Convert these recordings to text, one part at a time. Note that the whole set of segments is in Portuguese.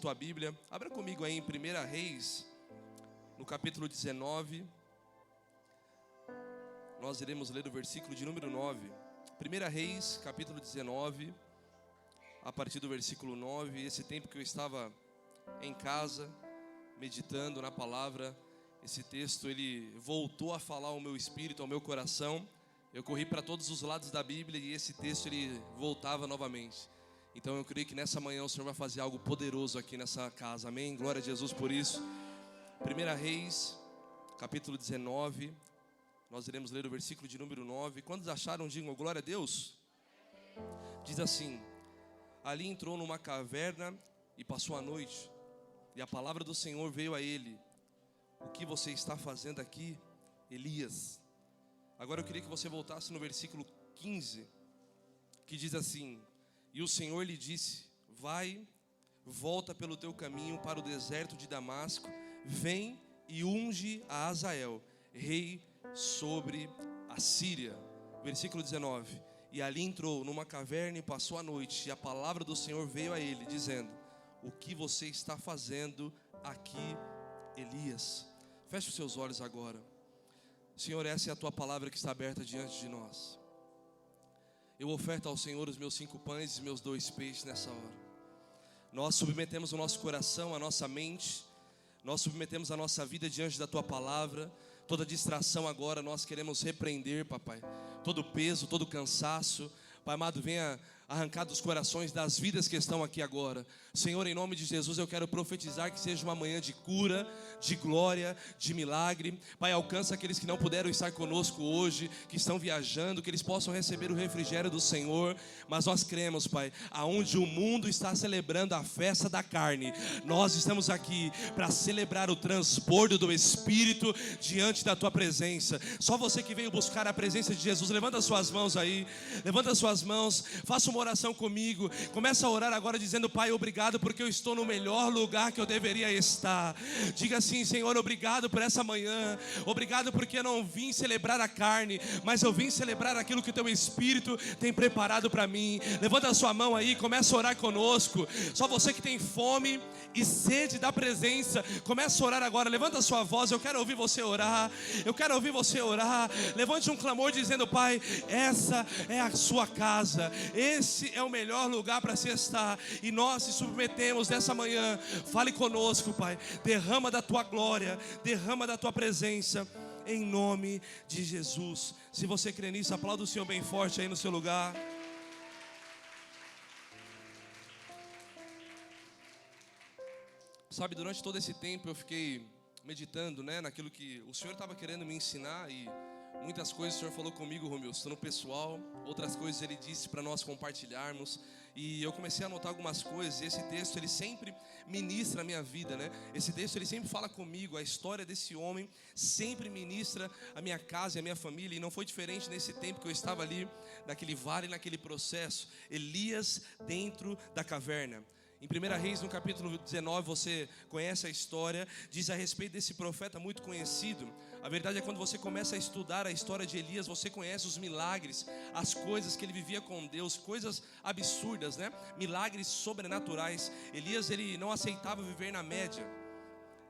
tua Bíblia, abra comigo aí em 1 Reis, no capítulo 19. Nós iremos ler o versículo de número 9. 1 Reis, capítulo 19, a partir do versículo 9. Esse tempo que eu estava em casa, meditando na palavra, esse texto ele voltou a falar ao meu espírito, ao meu coração. Eu corri para todos os lados da Bíblia e esse texto ele voltava novamente. Então eu creio que nessa manhã o Senhor vai fazer algo poderoso aqui nessa casa, amém? Glória a Jesus por isso. 1 Reis, capítulo 19, nós iremos ler o versículo de número 9. Quantos acharam, digam glória a Deus. Diz assim: ali entrou numa caverna e passou a noite, e a palavra do Senhor veio a ele: o que você está fazendo aqui, Elias? Agora eu queria que você voltasse no versículo 15, que diz assim: e o Senhor lhe disse: vai, volta pelo teu caminho para o deserto de Damasco, vem e unge a Azael, rei sobre a Síria. Versículo 19: e ali entrou numa caverna e passou a noite, e a palavra do Senhor veio a ele, dizendo: o que você está fazendo aqui, Elias? Feche os seus olhos agora. Senhor, essa é a tua palavra que está aberta diante de nós. Eu oferto ao Senhor os meus 5 pães e meus 2 peixes nessa hora. Nós submetemos o nosso coração, a nossa mente, nós submetemos a nossa vida diante da tua palavra. Toda distração agora nós queremos repreender, papai. Todo peso, todo cansaço, Pai amado, venha arrancar dos corações das vidas que estão aqui agora. Senhor, em nome de Jesus, eu quero profetizar que seja uma manhã de cura, de glória, de milagre. Pai, alcança aqueles que não puderam estar conosco hoje, que estão viajando, que eles possam receber o refrigério do Senhor. Mas nós cremos, Pai, aonde o mundo está celebrando a festa da carne, nós estamos aqui para celebrar o transbordo do Espírito diante da tua presença. Só você que veio buscar a presença de Jesus, levanta as suas mãos aí, levanta as suas mãos, faça uma oração comigo. Começa a orar agora dizendo: Pai, obrigado porque eu estou no melhor lugar que eu deveria estar. Diga assim: Senhor, obrigado por essa manhã, obrigado porque eu não vim celebrar a carne, mas eu vim celebrar aquilo que o teu Espírito tem preparado para mim. Levanta a sua mão aí, começa a orar conosco. Só você que tem fome e sede da presença, começa a orar agora. Levanta a sua voz, eu quero ouvir você orar. Eu quero ouvir você orar. Levante um clamor dizendo: Pai, essa é a sua casa, esse é o melhor lugar para se estar, e nós se submetemos nessa manhã. Fale conosco, Pai, derrama da tua glória, derrama da tua presença, em nome de Jesus. Se você crê nisso, aplauda o Senhor bem forte aí no seu lugar. Sabe, durante todo esse tempo eu fiquei meditando, naquilo que o Senhor estava querendo me ensinar, e muitas coisas o Senhor falou comigo, Romilson, no pessoal. Outras coisas Ele disse para nós compartilharmos. E eu comecei a anotar algumas coisas. E esse texto, ele sempre ministra a minha vida, Esse texto, ele sempre fala comigo. A história desse homem sempre ministra a minha casa e a minha família. E não foi diferente nesse tempo que eu estava ali, naquele vale, naquele processo. Elias dentro da caverna. Em 1 Reis, no capítulo 19, você conhece a história. Diz a respeito desse profeta muito conhecido. A verdade é que quando você começa a estudar a história de Elias, você conhece os milagres, as coisas que ele vivia com Deus, coisas absurdas, milagres sobrenaturais. Elias, ele não aceitava viver na média.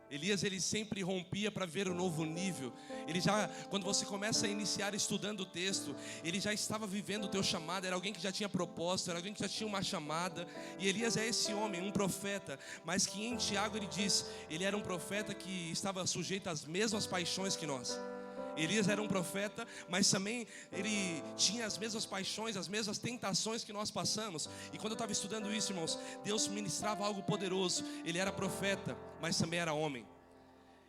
Elias, ele sempre rompia para ver o novo nível. Ele já, quando você começa a iniciar estudando o texto, ele já estava vivendo o teu chamado. Era alguém que já tinha propósito, era alguém que já tinha uma chamada. E Elias é esse homem, um profeta, mas que em Tiago ele diz, ele era um profeta que estava sujeito às mesmas paixões que nós. Elias era um profeta, mas também ele tinha as mesmas paixões, as mesmas tentações que nós passamos. E quando eu estava estudando isso, irmãos, Deus ministrava algo poderoso. Ele era profeta, mas também era homem.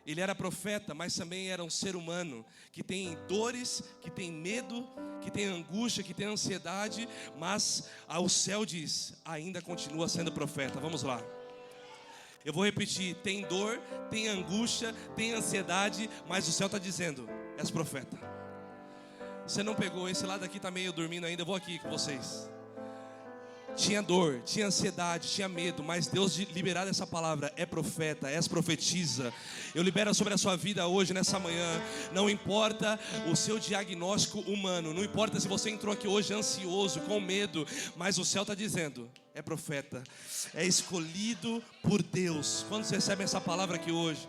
Ele era profeta, mas também era um ser humano, que tem dores, que tem medo, que tem angústia, que tem ansiedade. Mas o céu diz, ainda continua sendo profeta. Vamos lá. Eu vou repetir: tem dor, tem angústia, tem ansiedade, mas o céu está dizendo: és profeta. Você não pegou, esse lado aqui está meio dormindo ainda, eu vou aqui com vocês. Tinha dor, tinha ansiedade, tinha medo, mas Deus liberar essa palavra: é profeta, és profetiza. Eu libero sobre a sua vida hoje, nessa manhã. Não importa o seu diagnóstico humano, não importa se você entrou aqui hoje ansioso, com medo, mas o céu está dizendo: é profeta, é escolhido por Deus. Quando você recebe essa palavra aqui hoje,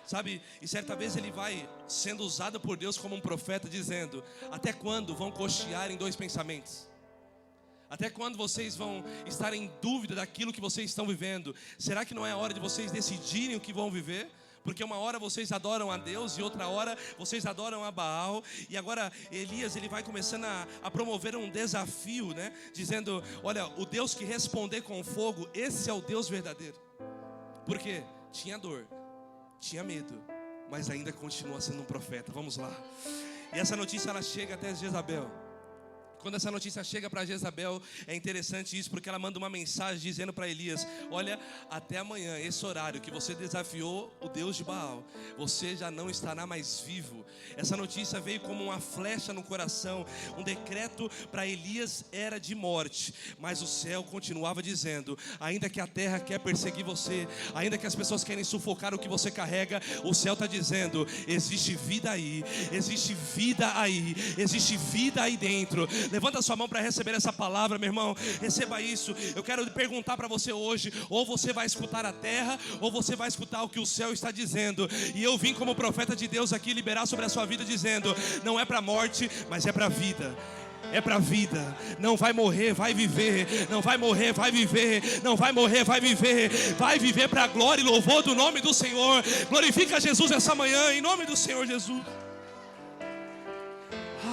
sabe, e certa vez ele vai sendo usado por Deus como um profeta, dizendo: até quando vão cochear em dois pensamentos? Até quando vocês vão estar em dúvida daquilo que vocês estão vivendo? Será que não é a hora de vocês decidirem o que vão viver? Porque uma hora vocês adoram a Deus e outra hora vocês adoram a Baal. E agora Elias, ele vai começando a promover um desafio, né? Dizendo: olha, o Deus que responder com fogo, esse é o Deus verdadeiro. Porque tinha dor, tinha medo, mas ainda continua sendo um profeta. Vamos lá. E essa notícia, ela chega até Jezabel. Quando essa notícia chega para Jezabel, é interessante isso, porque ela manda uma mensagem dizendo para Elias: olha, até amanhã, esse horário que você desafiou o Deus de Baal, você já não estará mais vivo. Essa notícia veio como uma flecha no coração. Um decreto para Elias era de morte, mas o céu continuava dizendo: ainda que a terra quer perseguir você, ainda que as pessoas querem sufocar o que você carrega, o céu está dizendo: existe vida aí, existe vida aí, existe vida aí dentro. Levanta sua mão para receber essa palavra, meu irmão. Receba isso. Eu quero perguntar para você hoje: ou você vai escutar a terra, ou você vai escutar o que o céu está dizendo. E eu vim como profeta de Deus aqui liberar sobre a sua vida, dizendo: não é para morte, mas é para vida. É para vida. Não vai morrer, vai viver. Não vai morrer, vai viver. Não vai morrer, vai viver. Vai viver para a glória e louvor do nome do Senhor. Glorifica Jesus essa manhã, em nome do Senhor Jesus.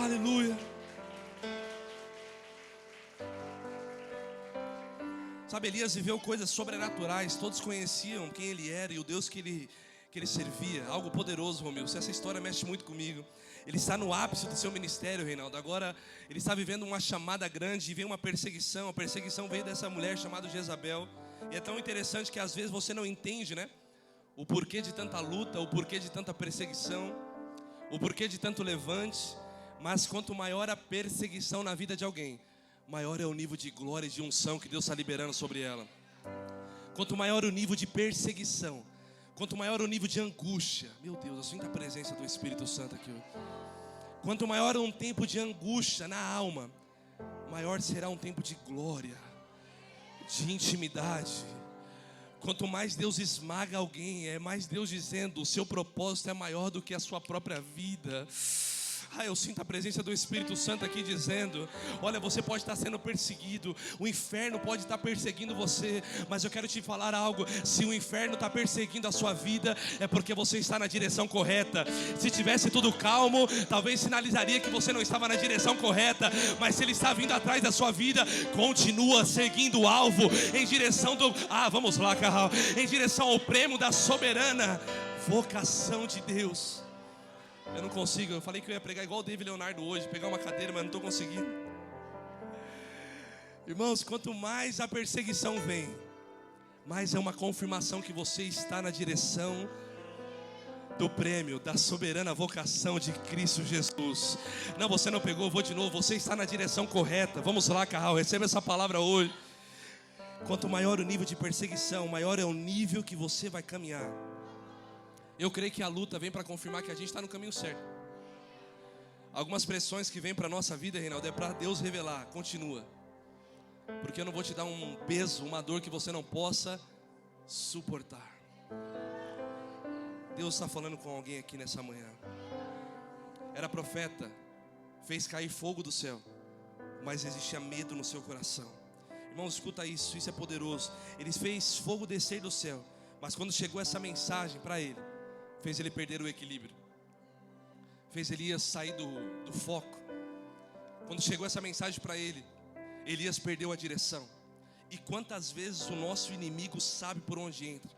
Aleluia. Sabe, Elias viveu coisas sobrenaturais. Todos conheciam quem ele era e o Deus que ele servia. Algo poderoso, Romilson. Essa história mexe muito comigo. Ele está no ápice do seu ministério, Reinaldo. Agora ele está vivendo uma chamada grande e vem uma perseguição. A perseguição veio dessa mulher chamada Jezabel. E é tão interessante que às vezes você não entende, né? O porquê de tanta luta, o porquê de tanta perseguição, o porquê de tanto levante. Mas quanto maior a perseguição na vida de alguém, maior é o nível de glória e de unção que Deus está liberando sobre ela. Quanto maior o nível de perseguição, quanto maior o nível de angústia, meu Deus, eu sinto a presença do Espírito Santo aqui. Quanto maior um tempo de angústia na alma, maior será um tempo de glória, de intimidade. Quanto mais Deus esmaga alguém, é mais Deus dizendo: o seu propósito é maior do que a sua própria vida. Eu sinto a presença do Espírito Santo aqui dizendo: olha, você pode estar sendo perseguido, o inferno pode estar perseguindo você, mas eu quero te falar algo: se o inferno está perseguindo a sua vida, é porque você está na direção correta. Se tivesse tudo calmo, talvez sinalizaria que você não estava na direção correta, mas se ele está vindo atrás da sua vida, continua seguindo o alvo, em direção do, vamos lá, Carral, em direção ao prêmio da soberana vocação de Deus. Eu não consigo, eu falei que eu ia pregar igual o David Leonardo hoje, pegar uma cadeira, mas não estou conseguindo. Irmãos, quanto mais a perseguição vem, mais é uma confirmação que você está na direção do prêmio, da soberana vocação de Cristo Jesus. Não, você não pegou, vou de novo, você está na direção correta. Vamos lá, Carral, receba essa palavra hoje. Quanto maior o nível de perseguição, maior é o nível que você vai caminhar. Eu creio que a luta vem para confirmar que a gente está no caminho certo. Algumas pressões que vêm para a nossa vida, Reinaldo, é para Deus revelar: continua, porque eu não vou te dar um peso, uma dor que você não possa suportar. Deus está falando com alguém aqui nessa manhã. Era profeta, fez cair fogo do céu, mas existia medo no seu coração. Irmãos, escuta isso, isso é poderoso. Ele fez fogo descer do céu, mas quando chegou essa mensagem para ele, fez ele perder o equilíbrio, fez Elias sair do foco. Quando chegou essa mensagem para ele, Elias perdeu a direção. E quantas vezes o nosso inimigo sabe por onde entra,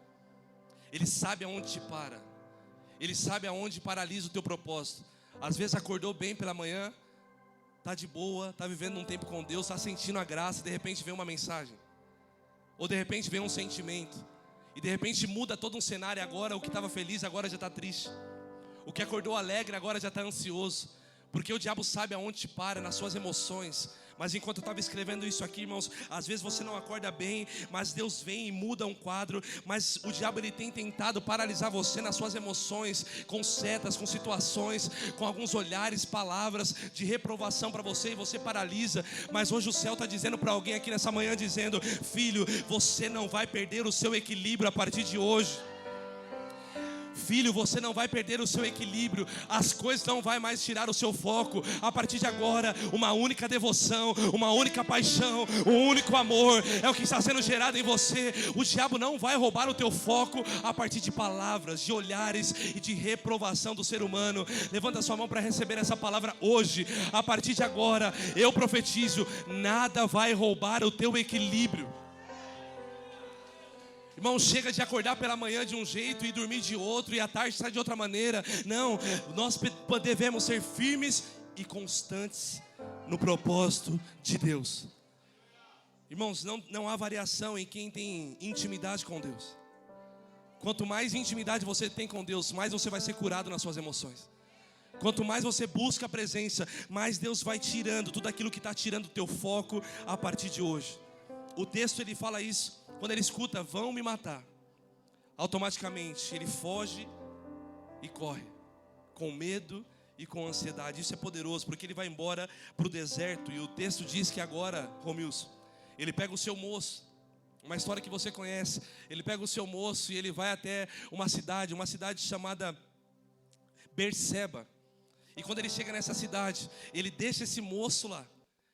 ele sabe aonde te para, ele sabe aonde paralisa o teu propósito. Às vezes acordou bem pela manhã, está de boa, está vivendo um tempo com Deus, está sentindo a graça, e de repente vem uma mensagem, ou de repente vem um sentimento, e de repente muda todo um cenário. Agora o que estava feliz agora já está triste, o que acordou alegre agora já está ansioso. Porque o diabo sabe aonde te para, nas suas emoções. Mas enquanto eu estava escrevendo isso aqui, irmãos, às vezes você não acorda bem, mas Deus vem e muda um quadro. Mas o diabo, ele tem tentado paralisar você nas suas emoções, com setas, com situações, com alguns olhares, palavras de reprovação para você, e você paralisa. Mas hoje o céu está dizendo para alguém aqui nessa manhã, dizendo: filho, você não vai perder o seu equilíbrio a partir de hoje. Filho, você não vai perder o seu equilíbrio. As coisas não vai mais tirar o seu foco. A partir de agora, uma única devoção, uma única paixão, um único amor é o que está sendo gerado em você. O diabo não vai roubar o teu foco a partir de palavras, de olhares e de reprovação do ser humano. Levanta sua mão para receber essa palavra hoje. A partir de agora, eu profetizo: nada vai roubar o teu equilíbrio. Irmão, chega de acordar pela manhã de um jeito e dormir de outro, e à tarde sai de outra maneira. Não, nós devemos ser firmes e constantes no propósito de Deus. Irmãos, não há variação em quem tem intimidade com Deus. Quanto mais intimidade você tem com Deus, mais você vai ser curado nas suas emoções. Quanto mais você busca a presença, mais Deus vai tirando tudo aquilo que está tirando o teu foco a partir de hoje. O texto, ele fala isso. Quando ele escuta: vão me matar, automaticamente ele foge e corre, com medo e com ansiedade. Isso é poderoso, porque ele vai embora para o deserto. E o texto diz que agora, Romilson, ele pega o seu moço, uma história que você conhece. Ele pega o seu moço e ele vai até uma cidade chamada Berseba. E quando ele chega nessa cidade, ele deixa esse moço lá,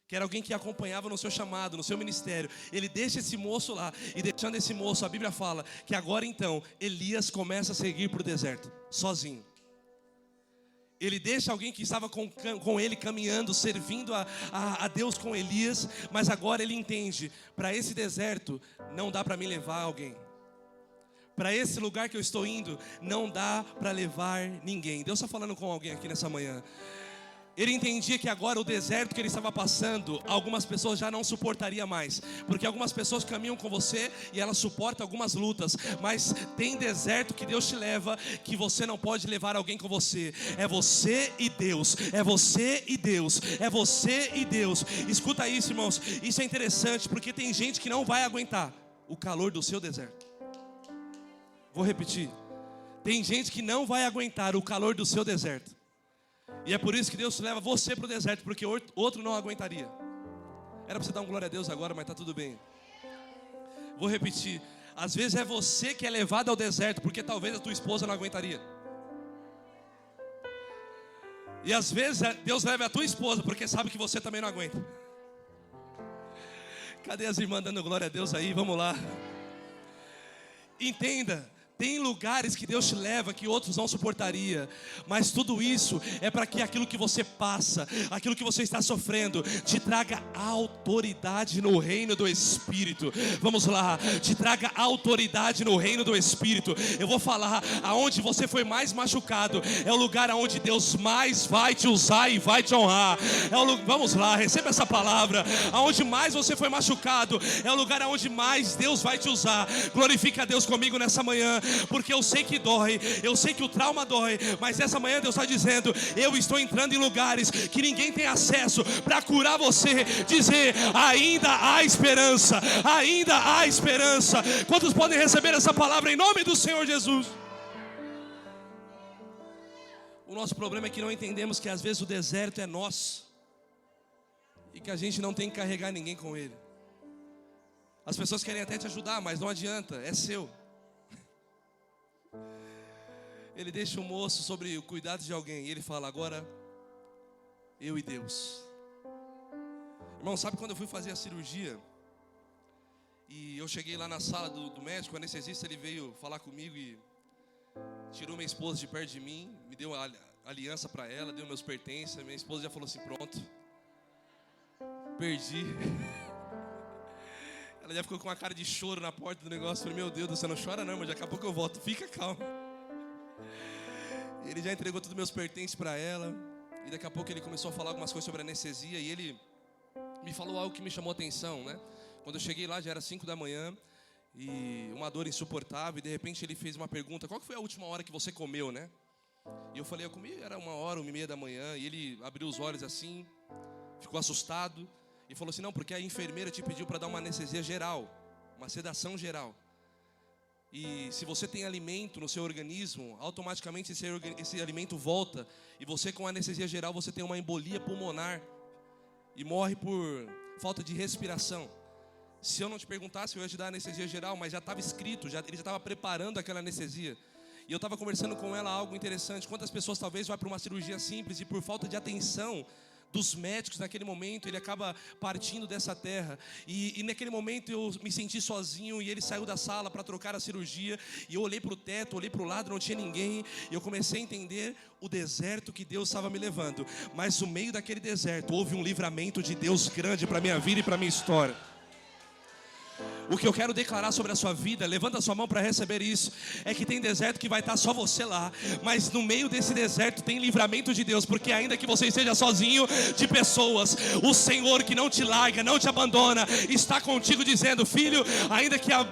que era alguém que acompanhava no seu chamado, no seu ministério. Ele deixa esse moço lá, e deixando esse moço, a Bíblia fala que agora então Elias começa a seguir para o deserto, sozinho. Ele deixa alguém que estava com ele caminhando, servindo a Deus com Elias. Mas agora ele entende: para esse deserto não dá para me levar alguém. Para esse lugar que eu estou indo, não dá para levar ninguém. Deus está falando com alguém aqui nessa manhã. Ele entendia que agora o deserto que ele estava passando, algumas pessoas já não suportariam mais. Porque algumas pessoas caminham com você e elas suportam algumas lutas. Mas tem deserto que Deus te leva, que você não pode levar alguém com você. É você e Deus, é você e Deus, é você e Deus. Escuta isso, irmãos, isso é interessante, porque tem gente que não vai aguentar o calor do seu deserto. Vou repetir: tem gente que não vai aguentar o calor do seu deserto. E é por isso que Deus leva você para o deserto, porque outro não aguentaria. Era para você dar um glória a Deus agora, mas está tudo bem. Vou repetir: às vezes é você que é levado ao deserto, porque talvez a tua esposa não aguentaria. E às vezes Deus leva a tua esposa, porque sabe que você também não aguenta. Cadê as irmãs dando glória a Deus aí? Vamos lá. Entenda: tem lugares que Deus te leva que outros não suportaria. Mas tudo isso é para que aquilo que você passa, aquilo que você está sofrendo, te traga autoridade no reino do Espírito. Vamos lá, te traga autoridade no reino do Espírito. Eu vou falar: aonde você foi mais machucado é o lugar aonde Deus mais vai te usar e vai te honrar. Vamos lá, receba essa palavra. Aonde mais você foi machucado é o lugar aonde mais Deus vai te usar. Glorifica a Deus comigo nessa manhã, porque eu sei que dói, eu sei que o trauma dói, mas essa manhã Deus está dizendo: eu estou entrando em lugares que ninguém tem acesso, para curar você, dizer: ainda há esperança, ainda há esperança. Quantos podem receber essa palavra em nome do Senhor Jesus? O nosso problema é que não entendemos que às vezes o deserto é nosso, e que a gente não tem que carregar ninguém com ele. As pessoas querem até te ajudar, mas não adianta, é seu. Ele deixa o moço sobre o cuidado de alguém, e ele fala: agora eu e Deus. Irmão, sabe quando eu fui fazer a cirurgia, e eu cheguei lá na sala do médico, o anestesista, ele veio falar comigo e tirou minha esposa de perto de mim, me deu a aliança para ela, deu meus pertences. Minha esposa já falou assim: pronto, perdi. Ela já ficou com uma cara de choro na porta do negócio. Eu falei: meu Deus, você não chora não, mas daqui a pouco eu volto, fica calmo. Ele já entregou todos os meus pertences para ela, e daqui a pouco ele começou a falar algumas coisas sobre anestesia, e ele me falou algo que me chamou a atenção, né? Quando eu cheguei lá já era 5 da manhã, e uma dor insuportável, e de repente ele fez uma pergunta: qual que foi a última hora que você comeu, né? E eu falei, eu comi, era 1h, 1h30 da manhã, e ele abriu os olhos assim, ficou assustado, e falou assim, não, porque a enfermeira te pediu para dar uma anestesia geral, uma sedação geral. E se você tem alimento no seu organismo, automaticamente esse alimento volta, e você com anestesia geral, você tem uma embolia pulmonar, e morre por falta de respiração. Se eu não te perguntasse, eu ia te dar anestesia geral, mas já estava escrito, ele já estava preparando aquela anestesia. E eu estava conversando com ela algo interessante. Quantas pessoas talvez vão para uma cirurgia simples e por falta de atenção dos médicos naquele momento, ele acaba partindo dessa terra. E naquele momento eu me senti sozinho e ele saiu da sala para trocar a cirurgia. E eu olhei para o teto, olhei para o lado, não tinha ninguém. E eu comecei a entender o deserto que Deus estava me levando. Mas no meio daquele deserto houve um livramento de Deus grande para a minha vida e para a minha história. O que eu quero declarar sobre a sua vida, levanta a sua mão para receber isso, é que tem deserto que vai estar só você lá, mas no meio desse deserto tem livramento de Deus, porque ainda que você esteja sozinho de pessoas, o Senhor que não te larga, não te abandona, está contigo dizendo, filho, ainda que o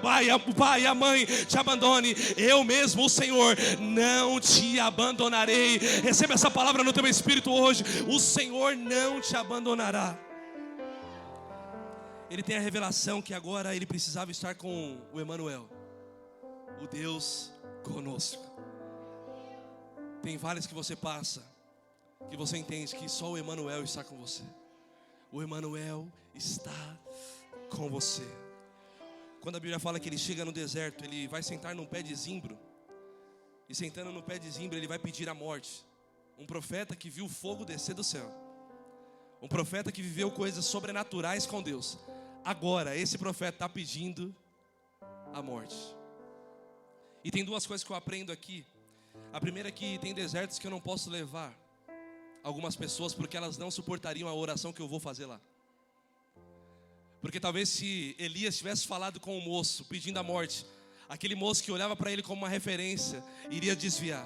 pai e a mãe te abandone, eu mesmo, o Senhor, não te abandonarei. Receba essa palavra no teu espírito hoje, o Senhor não te abandonará. Ele tem a revelação que agora ele precisava estar com o Emanuel, o Deus conosco. Tem vales que você passa, que você entende que só o Emanuel está com você. O Emanuel está com você. Quando a Bíblia fala que ele chega no deserto, ele vai sentar num pé de zimbro. E sentando no pé de zimbro, ele vai pedir a morte. Um profeta que viu o fogo descer do céu. Um profeta que viveu coisas sobrenaturais com Deus. Agora, esse profeta está pedindo a morte. E tem duas coisas que eu aprendo aqui. A primeira é que tem desertos que eu não posso levar algumas pessoas, porque elas não suportariam a oração que eu vou fazer lá. Porque talvez se Elias tivesse falado com o moço pedindo a morte, aquele moço que olhava para ele como uma referência iria desviar.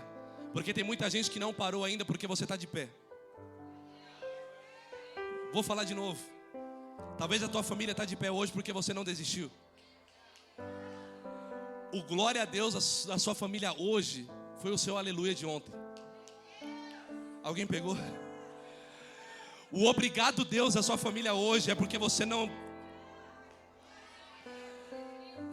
Porque tem muita gente que não parou ainda porque você está de pé. Vou falar de novo. Talvez a tua família está de pé hoje porque você não desistiu. O glória a Deus da sua família hoje foi o seu aleluia de ontem. Alguém pegou? O obrigado Deus da sua família hoje é porque você não...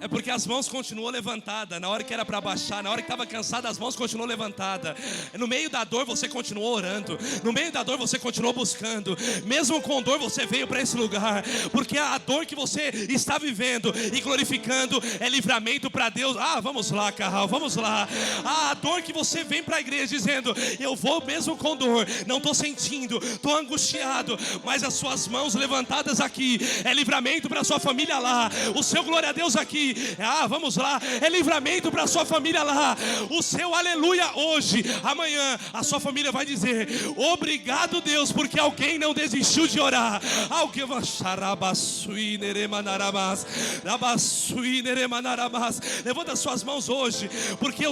É porque as mãos continuou levantadas. Na hora que era para baixar, na hora que estava cansado, as mãos continuou levantadas. No meio da dor você continuou orando. No meio da dor você continuou buscando. Mesmo com dor você veio para esse lugar. Porque a dor que você está vivendo e glorificando é livramento para Deus. Vamos lá, Carral, vamos lá. A dor que você vem para a igreja dizendo, eu vou mesmo com dor, não estou sentindo, estou angustiado, mas as suas mãos levantadas aqui é livramento para a sua família lá. O seu glória a Deus aqui, vamos lá, é livramento para a sua família lá. O seu aleluia hoje, amanhã a sua família vai dizer, obrigado Deus, porque alguém não desistiu de orar. Alguém vai levanta as suas mãos hoje, porque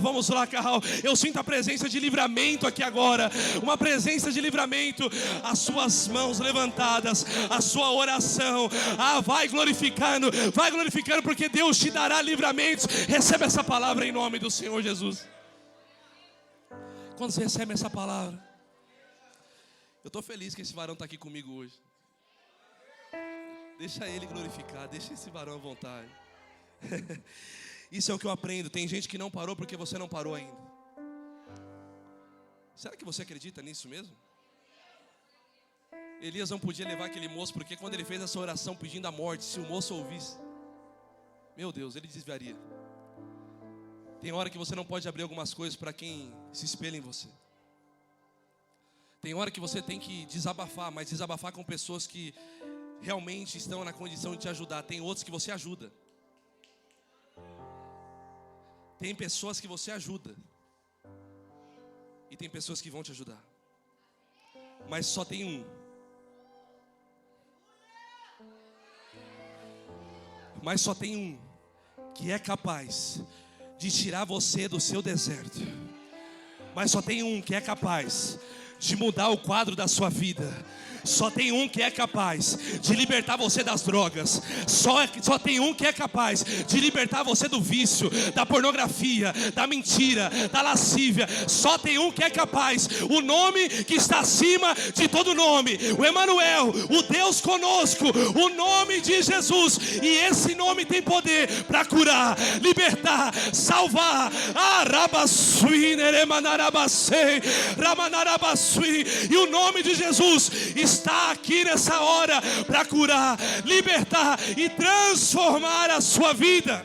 vamos lá, Carral, eu sinto a presença de livramento aqui agora, uma presença de livramento. As suas mãos levantadas, a sua oração, vai glorificando, porque Deus te dará livramentos. Recebe essa palavra em nome do Senhor Jesus. Quando você recebe essa palavra, eu estou feliz que esse varão está aqui comigo hoje. Deixa ele glorificar, deixa esse varão à vontade. Isso é o que eu aprendo. Tem gente que não parou porque você não parou ainda. Será que você acredita nisso mesmo? Elias não podia levar aquele moço, porque quando ele fez essa oração pedindo a morte, se o moço ouvisse, meu Deus, ele desviaria. Tem hora que você não pode abrir algumas coisas para quem se espelha em você. Tem hora que você tem que desabafar, mas desabafar com pessoas que realmente estão na condição de te ajudar. Tem outros que você ajuda. Tem pessoas que você ajuda. E tem pessoas que vão te ajudar. Mas só tem um. Mas só tem um que é capaz de tirar você do seu deserto. Mas só tem um que é capaz de mudar o quadro da sua vida. Só tem um que é capaz de libertar você das drogas. Só tem um que é capaz de libertar você do vício, da pornografia, da mentira, da lascívia. Só tem um que é capaz. O nome que está acima de todo nome. O Emanuel, o Deus conosco. O nome de Jesus. E esse nome tem poder para curar, libertar, salvar. E o nome de Jesus está aqui nessa hora para curar, libertar e transformar a sua vida.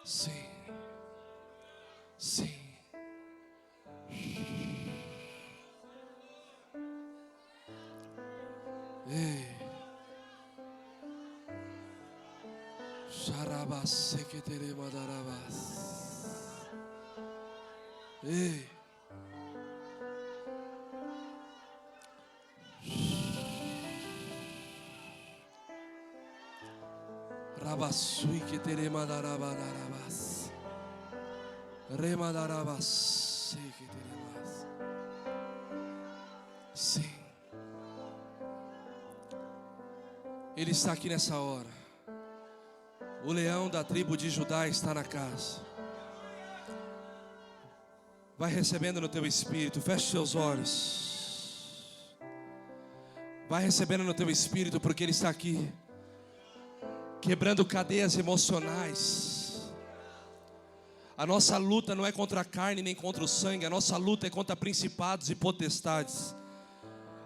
Sim, sim. Ei. Ei. Rabasui que teremadarabas. Remadarabas que teremas. Sim. Ele está aqui nessa hora. O leão da tribo de Judá está na casa. Vai recebendo no teu espírito. Feche seus olhos. Vai recebendo no teu espírito, porque Ele está aqui, quebrando cadeias emocionais. A nossa luta não é contra a carne nem contra o sangue. A nossa luta é contra principados e potestades.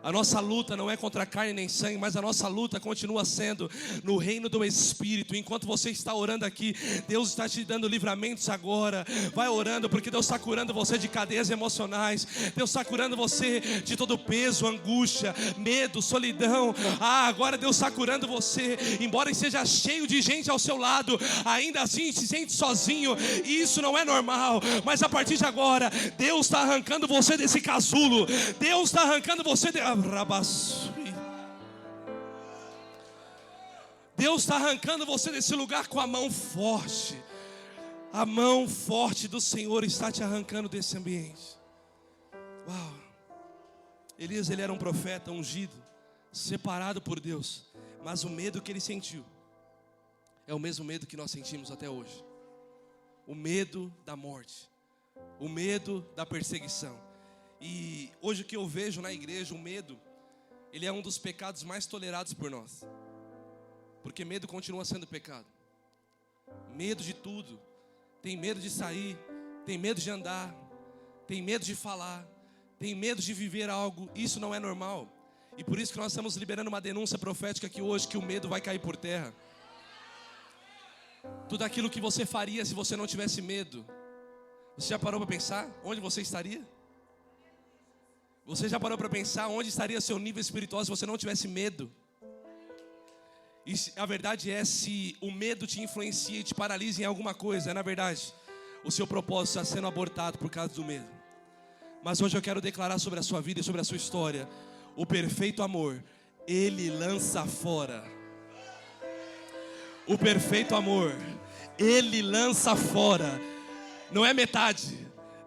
A nossa luta não é contra carne nem sangue, mas a nossa luta continua sendo no reino do Espírito. Enquanto você está orando aqui, Deus está te dando livramentos agora. Vai orando, porque Deus está curando você de cadeias emocionais. Deus está curando você de todo peso, angústia, medo, solidão. Agora Deus está curando você. Embora esteja cheio de gente ao seu lado, ainda assim se sente sozinho. E isso não é normal. Mas a partir de agora, Deus está arrancando você desse casulo. Deus está arrancando você Deus está arrancando você desse lugar com a mão forte. A mão forte do Senhor está te arrancando desse ambiente. Uau. Elias, ele era um profeta ungido, separado por Deus. Mas o medo que ele sentiu é o mesmo medo que nós sentimos até hoje. O medo da morte, o medo da perseguição. E hoje o que eu vejo na igreja, o medo, ele é um dos pecados mais tolerados por nós. Porque medo continua sendo pecado. Medo de tudo. Tem medo de sair, tem medo de andar, tem medo de falar, tem medo de viver algo. Isso não é normal. E por isso que nós estamos liberando uma denúncia profética aqui hoje, que o medo vai cair por terra. Tudo aquilo que você faria se você não tivesse medo. Você já parou para pensar onde você estaria? Você já parou para pensar onde estaria seu nível espiritual se você não tivesse medo? E a verdade é, se o medo te influencia e te paralisa em alguma coisa, na verdade, o seu propósito está sendo abortado por causa do medo. Mas hoje eu quero declarar sobre a sua vida e sobre a sua história: o perfeito amor, Ele lança fora. O perfeito amor, Ele lança fora. Não é metade,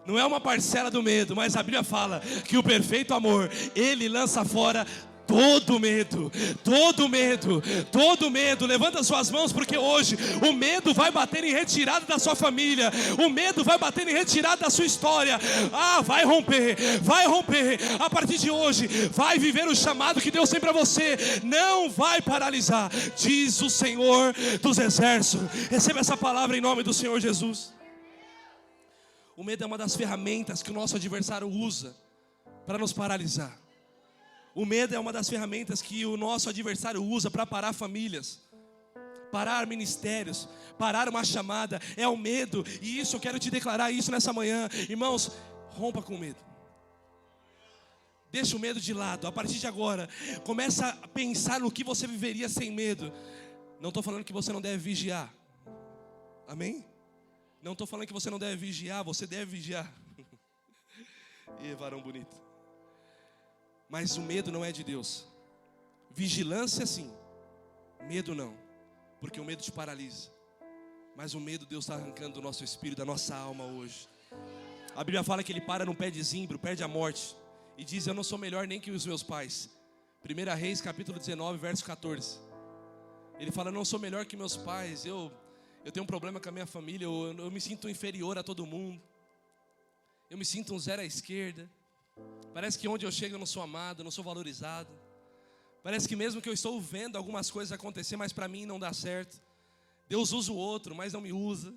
não é uma parcela do medo, mas a Bíblia fala que o perfeito amor, Ele lança fora todo medo, todo medo, todo medo. Levanta suas mãos, porque hoje o medo vai bater em retirada da sua família. O medo vai bater em retirada da sua história. Vai romper, vai romper. A partir de hoje, vai viver o chamado que Deus tem para você. Não vai paralisar, diz o Senhor dos Exércitos. Receba essa palavra em nome do Senhor Jesus. O medo é uma das ferramentas que o nosso adversário usa para nos paralisar. O medo é uma das ferramentas que o nosso adversário usa para parar famílias, parar ministérios, parar uma chamada. É o medo, e isso eu quero te declarar isso nessa manhã. Irmãos, rompa com o medo. Deixa o medo de lado. A partir de agora, começa a pensar no que você viveria sem medo. Não estou falando que você não deve vigiar. Amém? Não estou falando que você não deve vigiar, você deve vigiar. E varão bonito. Mas o medo não é de Deus. Vigilância sim, medo não, porque o medo te paralisa. Mas o medo Deus está arrancando do nosso espírito, da nossa alma hoje. A Bíblia fala que ele para num pé de zimbro, perde a morte, e diz: eu não sou melhor nem que os meus pais. 1 Reis capítulo 19, verso 14. Ele fala: eu não sou melhor que meus pais, eu tenho um problema com a minha família, eu me sinto inferior a todo mundo. Eu me sinto um zero à esquerda. Parece que onde eu chego eu não sou amado, eu não sou valorizado. Parece que mesmo que eu estou vendo algumas coisas acontecer, mas para mim não dá certo. Deus usa o outro, mas não me usa.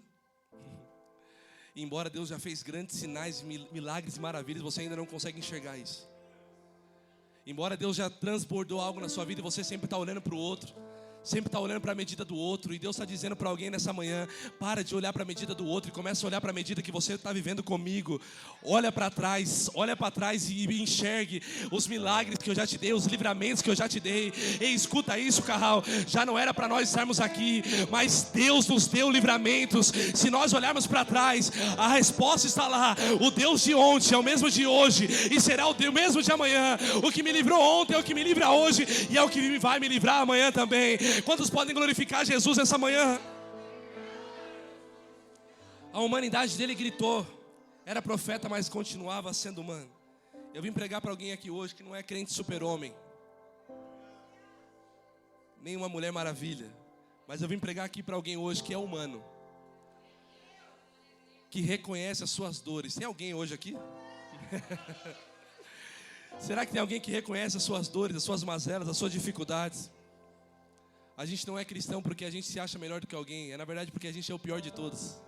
E embora Deus já fez grandes sinais, milagres e maravilhas, você ainda não consegue enxergar isso. Embora Deus já transbordou algo na sua vida, você sempre está olhando para o outro, sempre está olhando para a medida do outro. E Deus está dizendo para alguém nessa manhã: para de olhar para a medida do outro e começa a olhar para a medida que você está vivendo comigo. Olha para trás e enxergue os milagres que eu já te dei, os livramentos que eu já te dei. Ei, escuta isso, Carral, já não era para nós estarmos aqui, mas Deus nos deu livramentos. Se nós olharmos para trás, a resposta está lá. O Deus de ontem é o mesmo de hoje e será o Deus mesmo de amanhã. O que me livrou ontem é o que me livra hoje e é o que vai me livrar amanhã também. Quantos podem glorificar Jesus nessa manhã? A humanidade dele gritou, era profeta, mas continuava sendo humano. Eu vim pregar para alguém aqui hoje que não é crente super-homem, nem uma mulher maravilha, mas eu vim pregar aqui para alguém hoje que é humano, que reconhece as suas dores. Tem alguém hoje aqui? Será que tem alguém que reconhece as suas dores, as suas mazelas, as suas dificuldades? A gente não é cristão porque a gente se acha melhor do que alguém. É na verdade porque a gente é o pior de todos.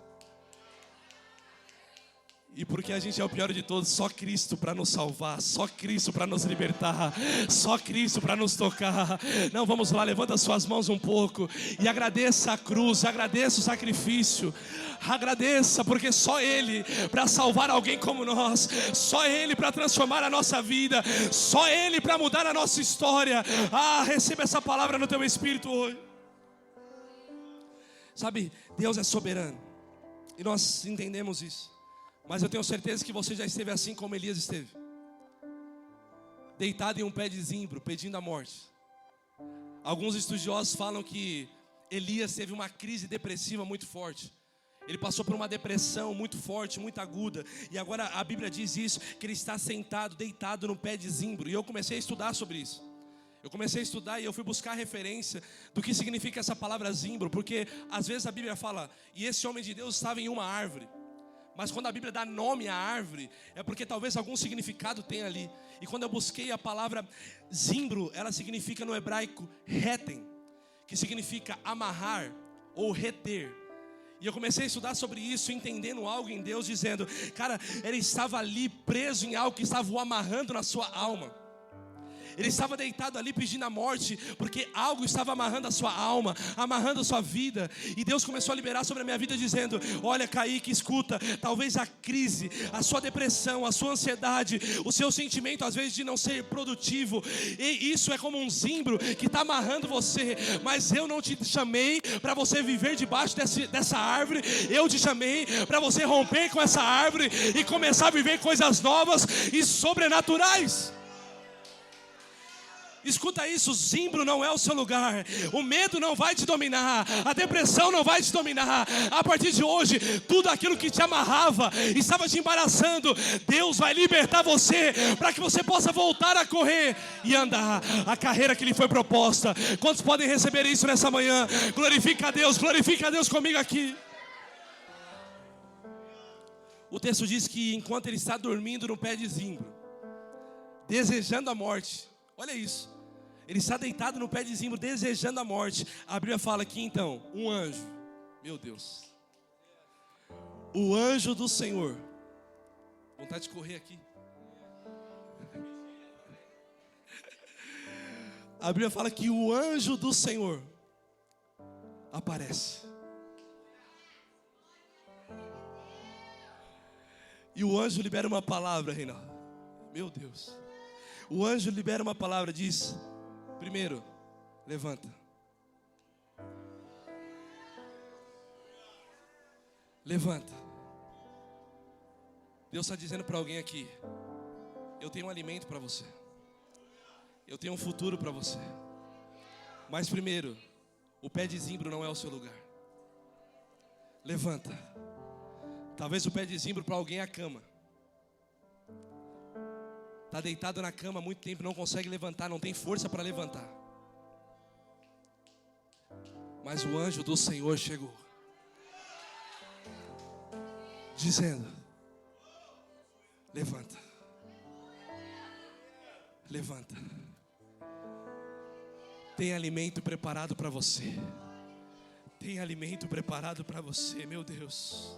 E porque a gente é o pior de todos, só Cristo para nos salvar, só Cristo para nos libertar, só Cristo para nos tocar. Não, vamos lá, levanta suas mãos um pouco e agradeça a cruz, agradeça o sacrifício. Agradeça, porque só Ele para salvar alguém como nós, só Ele para transformar a nossa vida, só Ele para mudar a nossa história. Receba essa palavra no teu espírito hoje. Sabe, Deus é soberano e nós entendemos isso. Mas eu tenho certeza que você já esteve assim como Elias esteve, deitado em um pé de zimbro, pedindo a morte. Alguns estudiosos falam que Elias teve uma crise depressiva muito forte. Ele passou por uma depressão muito forte, muito aguda. E agora a Bíblia diz isso, que ele está sentado, deitado no pé de zimbro. E eu comecei a estudar sobre isso. Eu comecei a estudar e eu fui buscar referência do que significa essa palavra zimbro. Porque às vezes a Bíblia fala, e esse homem de Deus estava em uma árvore. Mas quando a Bíblia dá nome à árvore, é porque talvez algum significado tenha ali. E quando eu busquei a palavra zimbro, ela significa no hebraico retem, que significa amarrar ou reter. E eu comecei a estudar sobre isso, entendendo algo em Deus, dizendo: cara, ele estava ali preso em algo que estava o amarrando na sua alma. Ele estava deitado ali pedindo a morte, porque algo estava amarrando a sua alma, amarrando a sua vida. E Deus começou a liberar sobre a minha vida dizendo: olha, Kaique, escuta, talvez a crise, a sua depressão, a sua ansiedade, o seu sentimento às vezes de não ser produtivo, e isso é como um zimbro que está amarrando você. Mas eu não te chamei para você viver debaixo dessa árvore. Eu te chamei para você romper com essa árvore e começar a viver coisas novas e sobrenaturais. Escuta isso, o zimbro não é o seu lugar. O medo não vai te dominar, a depressão não vai te dominar. A partir de hoje, tudo aquilo que te amarrava, estava te embaraçando, Deus vai libertar você, para que você possa voltar a correr e andar a carreira que lhe foi proposta. Quantos podem receber isso nessa manhã? Glorifica a Deus comigo aqui. O texto diz que enquanto ele está dormindo no pé de zimbro, desejando a morte, olha isso, ele está deitado no pé de zimbro, desejando a morte. A Bíblia fala que então, um anjo, meu Deus, o anjo do Senhor, vontade de correr aqui. A Bíblia fala que o anjo do Senhor aparece. E o anjo libera uma palavra, Reinaldo. Meu Deus. O anjo libera uma palavra, diz: primeiro, levanta. Levanta. Deus está dizendo para alguém aqui: eu tenho um alimento para você, eu tenho um futuro para você. Mas primeiro, o pé de zimbro não é o seu lugar. Levanta. Talvez o pé de zimbro para alguém é a cama. Está deitado na cama há muito tempo, não consegue levantar, não tem força para levantar. Mas o anjo do Senhor chegou, dizendo: levanta. Levanta. Tem alimento preparado para você. Tem alimento preparado para você, meu Deus.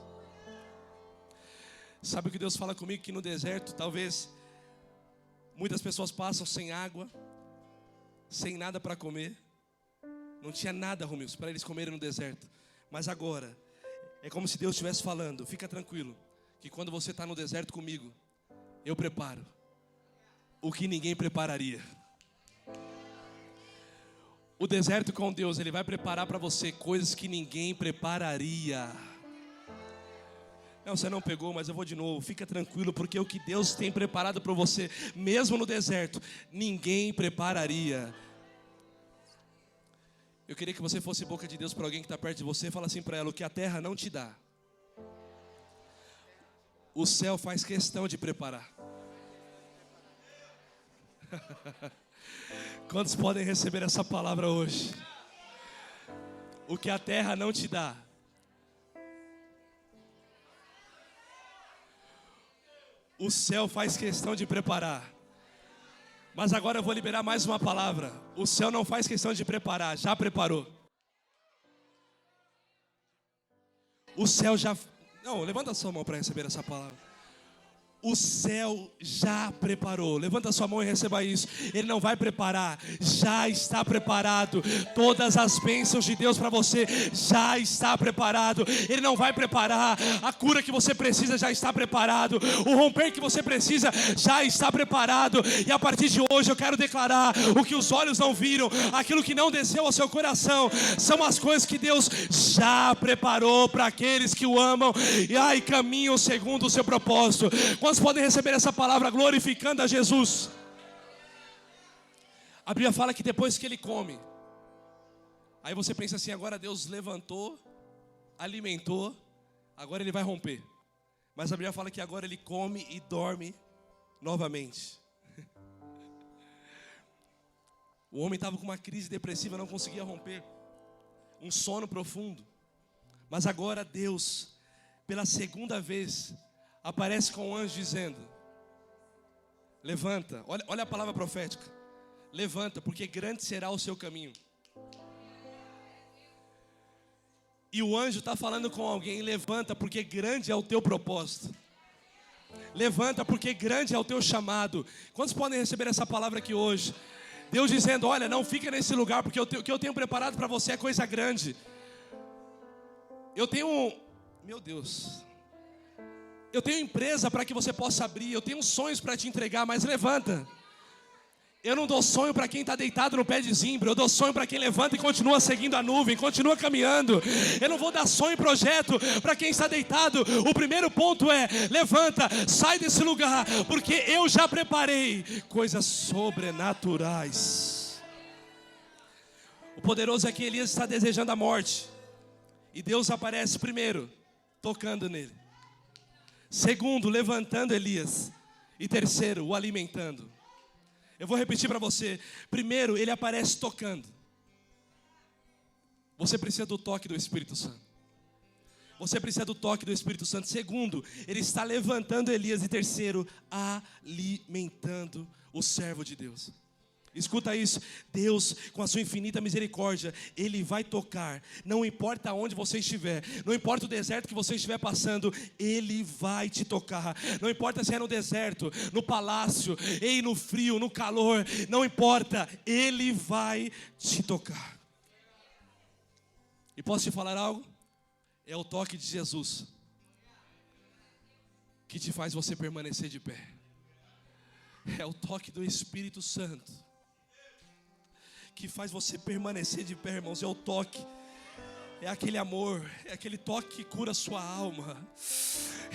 Sabe o que Deus fala comigo? Que no deserto, talvez, muitas pessoas passam sem água, sem nada para comer. Não tinha nada, Romilson, para eles comerem no deserto. Mas agora, é como se Deus estivesse falando: fica tranquilo, que quando você está no deserto comigo, eu preparo o que ninguém prepararia. O deserto com Deus, Ele vai preparar para você coisas que ninguém prepararia. Não, você não pegou, mas eu vou de novo. Fica tranquilo, porque o que Deus tem preparado para você, mesmo no deserto, ninguém prepararia. Eu queria que você fosse boca de Deus para alguém que está perto de você. Fala assim para ela: o que a terra não te dá, o céu faz questão de preparar. Quantos podem receber essa palavra hoje? O que a terra não te dá, o céu faz questão de preparar. Mas agora eu vou liberar mais uma palavra. O céu não faz questão de preparar, já preparou. O céu já... Não, levanta a sua mão para receber essa palavra. O céu já preparou. Levanta a sua mão e receba isso. Ele não vai preparar, já está preparado. Todas as bênçãos de Deus para você já está preparado. Ele não vai preparar. A cura que você precisa já está preparado. O romper que você precisa já está preparado. E a partir de hoje eu quero declarar: o que os olhos não viram, aquilo que não desceu ao seu coração, são as coisas que Deus já preparou para aqueles que o amam e caminham segundo o seu propósito. Quantos podem receber essa palavra glorificando a Jesus? A Bíblia fala que depois que ele come, aí você pensa assim: agora Deus levantou, alimentou, agora ele vai romper. Mas a Bíblia fala que agora ele come e dorme novamente. O homem estava com uma crise depressiva, não conseguia romper, um sono profundo. Mas agora Deus, pela segunda vez, aparece com um anjo dizendo: levanta. Olha a palavra profética: levanta, porque grande será o seu caminho. E o anjo está falando com alguém: levanta, porque grande é o teu propósito. Levanta, porque grande é o teu chamado. Quantos podem receber essa palavra aqui hoje? Deus dizendo: olha, não fica nesse lugar, porque o que eu tenho preparado para você é coisa grande. Eu tenho, meu Deus, eu tenho empresa para que você possa abrir, eu tenho sonhos para te entregar, mas levanta. Eu não dou sonho para quem está deitado no pé de zimbro, eu dou sonho para quem levanta e continua seguindo a nuvem, continua caminhando. Eu não vou dar sonho e projeto para quem está deitado. O primeiro ponto é: levanta, sai desse lugar, porque eu já preparei coisas sobrenaturais. O poderoso é que Elias está desejando a morte, e Deus aparece primeiro, tocando nele. Segundo, levantando Elias. E terceiro, o alimentando. Eu vou repetir para você. Primeiro, ele aparece tocando. Você precisa do toque do Espírito Santo. Você precisa do toque do Espírito Santo. Segundo, ele está levantando Elias. E terceiro, alimentando o servo de Deus. Escuta isso: Deus, com a sua infinita misericórdia, Ele vai tocar, não importa onde você estiver, não importa o deserto que você estiver passando, Ele vai te tocar. Não importa se é no deserto, no palácio, no frio, no calor, não importa, Ele vai te tocar. E posso te falar algo? É o toque de Jesus que te faz você permanecer de pé. É o toque do Espírito Santo que faz você permanecer de pé, irmãos. É o toque. É aquele amor, é aquele toque que cura a sua alma.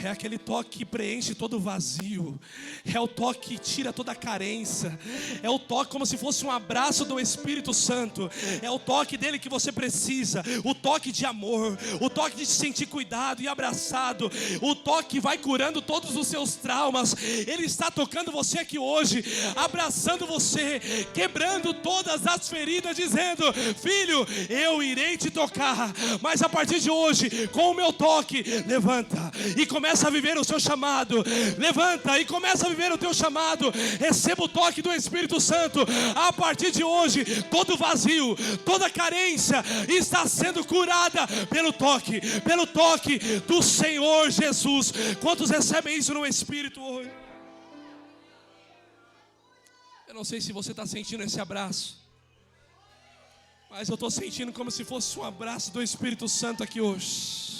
É aquele toque que preenche todo o vazio. É o toque que tira toda a carência. É o toque como se fosse um abraço do Espírito Santo. É o toque dele que você precisa. O toque de amor. O toque de se sentir cuidado e abraçado. O toque que vai curando todos os seus traumas. Ele está tocando você aqui hoje, abraçando você, quebrando todas as feridas, dizendo: filho, eu irei te tocar, mas a partir de hoje, com o meu toque, levanta e começa a viver o seu chamado. Levanta e começa a viver o teu chamado. Receba o toque do Espírito Santo. A partir de hoje, todo vazio, toda carência está sendo curada pelo toque do Senhor Jesus. Quantos recebem isso no Espírito hoje? Eu não sei se você está sentindo esse abraço, mas eu estou sentindo como se fosse um abraço do Espírito Santo aqui hoje.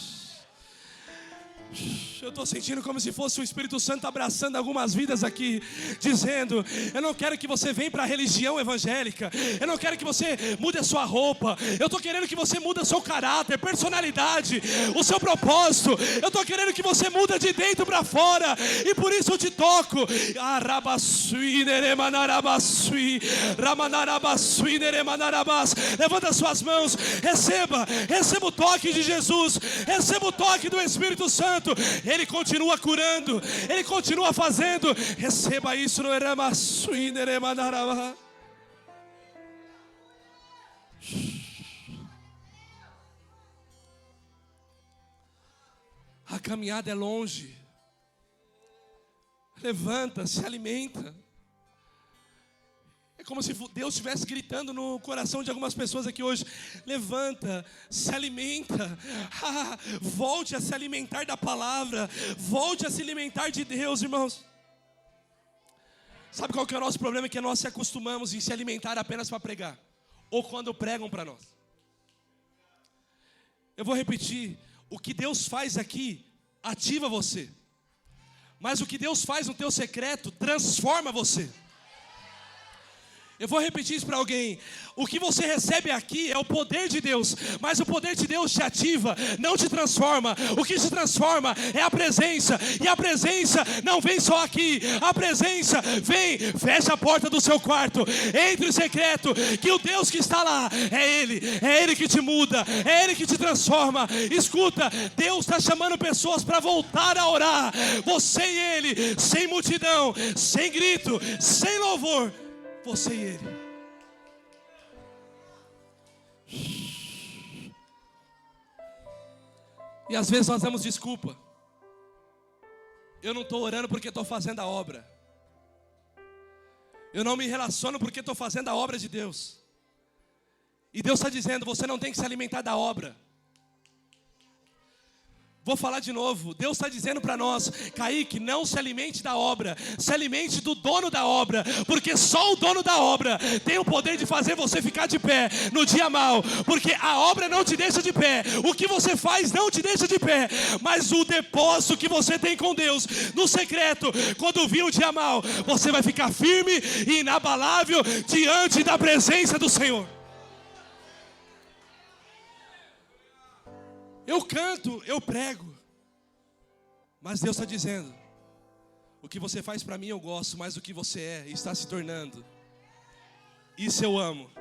Eu estou sentindo como se fosse o Espírito Santo abraçando algumas vidas aqui, dizendo: eu não quero que você venha para a religião evangélica, eu não quero que você mude a sua roupa, eu estou querendo que você mude o seu caráter, personalidade, o seu propósito. Eu estou querendo que você mude de dentro para fora, e por isso eu te toco. Levanta suas mãos, receba o toque de Jesus, receba o toque do Espírito Santo. Ele continua curando, Ele continua fazendo. Receba isso no Eramasui Neremanarabá. A caminhada é longe. Levanta, se alimenta. É como se Deus estivesse gritando no coração de algumas pessoas aqui hoje: levanta, se alimenta, volte a se alimentar da palavra, volte a se alimentar de Deus, irmãos. Sabe qual que é o nosso problema? É que nós se acostumamos em se alimentar apenas para pregar, ou quando pregam para nós. Eu vou repetir: o que Deus faz aqui ativa você, mas o que Deus faz no teu secreto transforma você. Eu vou repetir isso para alguém: o que você recebe aqui é o poder de Deus, mas o poder de Deus te ativa, não te transforma. O que te transforma é a presença, e a presença não vem só aqui, a presença vem. Fecha a porta do seu quarto, entre em secreto, que o Deus que está lá é Ele que te muda, é Ele que te transforma. Escuta, Deus está chamando pessoas para voltar a orar, você e Ele, sem multidão, sem grito, sem louvor. Você e Ele. E às vezes nós damos desculpa: eu não estou orando porque estou fazendo a obra, eu não me relaciono porque estou fazendo a obra de Deus. E Deus está dizendo: você não tem que se alimentar da obra. Vou falar de novo. Deus está dizendo para nós: Kaique, não se alimente da obra, se alimente do dono da obra, porque só o dono da obra tem o poder de fazer você ficar de pé no dia mau, porque a obra não te deixa de pé, o que você faz não te deixa de pé, mas o depósito que você tem com Deus no secreto, quando vir o dia mau, você vai ficar firme e inabalável diante da presença do Senhor. Eu canto, eu prego, mas Deus está dizendo: o que você faz para mim eu gosto, mas o que você é e está se tornando, isso eu amo.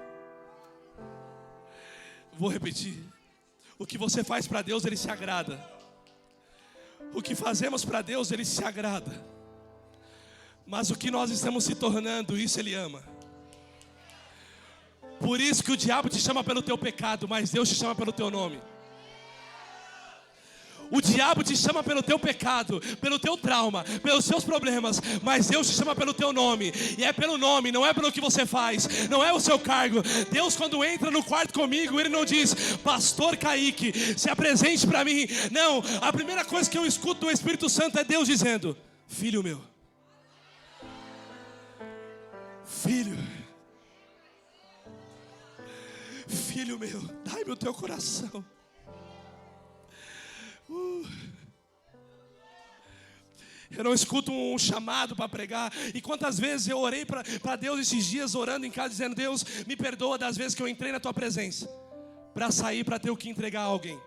Vou repetir: o que você faz para Deus, Ele se agrada. O que fazemos para Deus, Ele se agrada. Mas o que nós estamos se tornando, isso Ele ama. Por isso que o diabo te chama pelo teu pecado, mas Deus te chama pelo teu nome. O diabo te chama pelo teu pecado, pelo teu trauma, pelos seus problemas, mas Deus te chama pelo teu nome. E é pelo nome, não é pelo que você faz, não é o seu cargo. Deus, quando entra no quarto comigo, Ele não diz: Pastor Kaique, se apresente para mim. Não, a primeira coisa que eu escuto do Espírito Santo é Deus dizendo: filho meu, filho meu, dai-me o teu coração. Eu não escuto um chamado para pregar. E quantas vezes eu orei para Deus esses dias, orando em casa, dizendo: Deus, me perdoa das vezes que eu entrei na tua presença, para sair para ter o que entregar a alguém?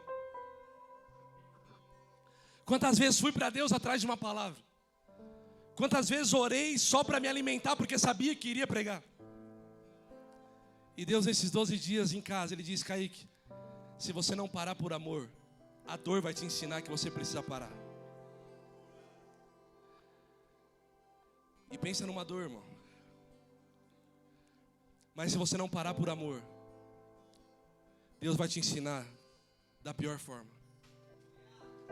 Quantas vezes fui para Deus atrás de uma palavra? Quantas vezes orei só para me alimentar porque sabia que iria pregar? E Deus, nesses 12 dias em casa, Ele diz: Kaique, se você não parar por amor, a dor vai te ensinar que você precisa parar. E pensa numa dor, irmão. Mas se você não parar por amor, Deus vai te ensinar da pior forma.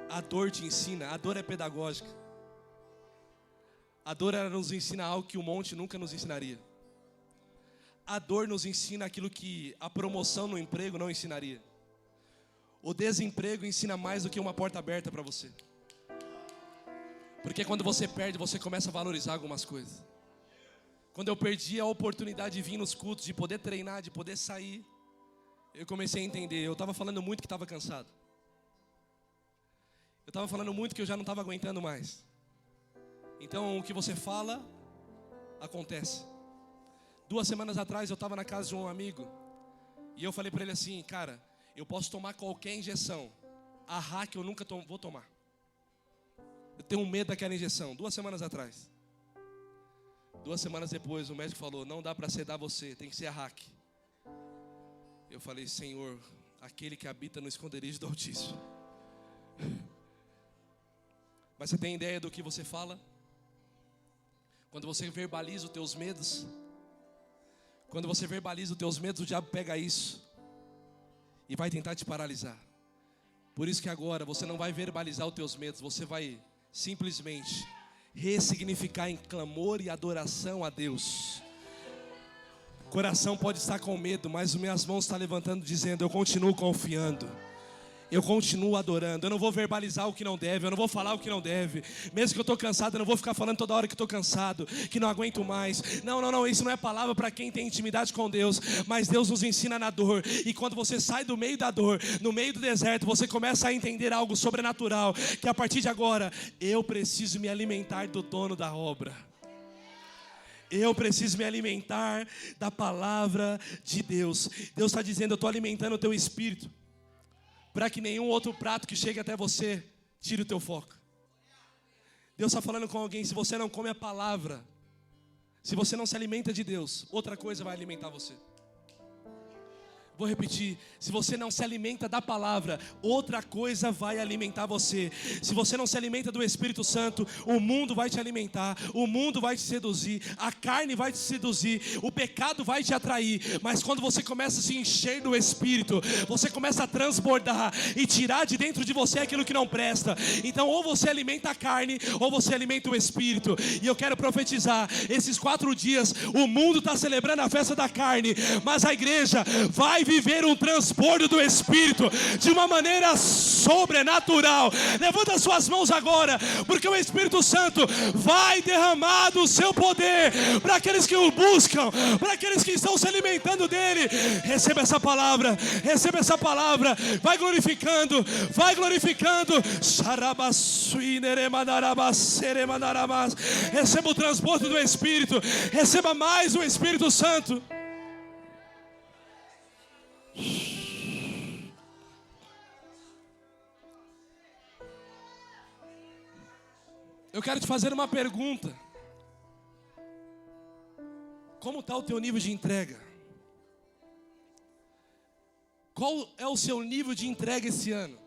A dor te ensina, a dor é pedagógica. A dor, ela nos ensina algo que o monte nunca nos ensinaria. A dor nos ensina aquilo que a promoção no emprego não ensinaria. O desemprego ensina mais do que uma porta aberta para você. Porque quando você perde, você começa a valorizar algumas coisas. Quando eu perdi a oportunidade de vir nos cultos, de poder treinar, de poder sair, eu comecei a entender. Eu estava falando muito que estava cansado. Eu estava falando muito que eu já não estava aguentando mais. Então o que você fala, acontece. 2 semanas atrás eu estava na casa de um amigo e eu falei para ele assim: cara, eu posso tomar qualquer injeção, a hack eu nunca vou tomar. Eu tenho medo daquela injeção. 2 semanas atrás. 2 semanas depois o médico falou: não dá para sedar você, tem que ser a hack. Eu falei: Senhor, aquele que habita no esconderijo do Altíssimo. Mas você tem ideia do que você fala? Quando você verbaliza os teus medos, quando você verbaliza os teus medos, o diabo pega isso e vai tentar te paralisar. Por isso que agora você não vai verbalizar os teus medos, você vai simplesmente ressignificar em clamor e adoração a Deus. O coração pode estar com medo, mas as minhas mãos estão levantando dizendo: eu continuo confiando. Eu continuo adorando. Eu não vou verbalizar o que não deve, eu não vou falar o que não deve. Mesmo que eu estou cansado, eu não vou ficar falando toda hora que estou cansado, que não aguento mais. Não, isso não é palavra para quem tem intimidade com Deus. Mas Deus nos ensina na dor. E quando você sai do meio da dor, no meio do deserto, você começa a entender algo sobrenatural, que a partir de agora, eu preciso me alimentar do dono da obra. Eu preciso me alimentar da palavra de Deus. Deus está dizendo: eu estou alimentando o teu espírito, para que nenhum outro prato que chegue até você tire o teu foco. Deus está falando com alguém: se você não come a palavra, se você não se alimenta de Deus, outra coisa vai alimentar você. Vou repetir: se você não se alimenta da palavra, outra coisa vai alimentar você. Se você não se alimenta do Espírito Santo, o mundo vai te alimentar, o mundo vai te seduzir, a carne vai te seduzir, o pecado vai te atrair. Mas quando você começa a se encher do Espírito, você começa a transbordar e tirar de dentro de você aquilo que não presta. Então ou você alimenta a carne, ou você alimenta o Espírito. E eu quero profetizar: esses 4 dias, o mundo está celebrando a festa da carne, mas a igreja vai viver um transbordo do Espírito de uma maneira sobrenatural. Levanta suas mãos agora, porque o Espírito Santo vai derramar do seu poder para aqueles que o buscam, para aqueles que estão se alimentando dele. Receba essa palavra, receba essa palavra. Vai glorificando, vai glorificando. Receba o transbordo do Espírito, receba mais o Espírito Santo. Eu quero te fazer uma pergunta: como está o teu nível de entrega? Qual é o seu nível de entrega esse ano?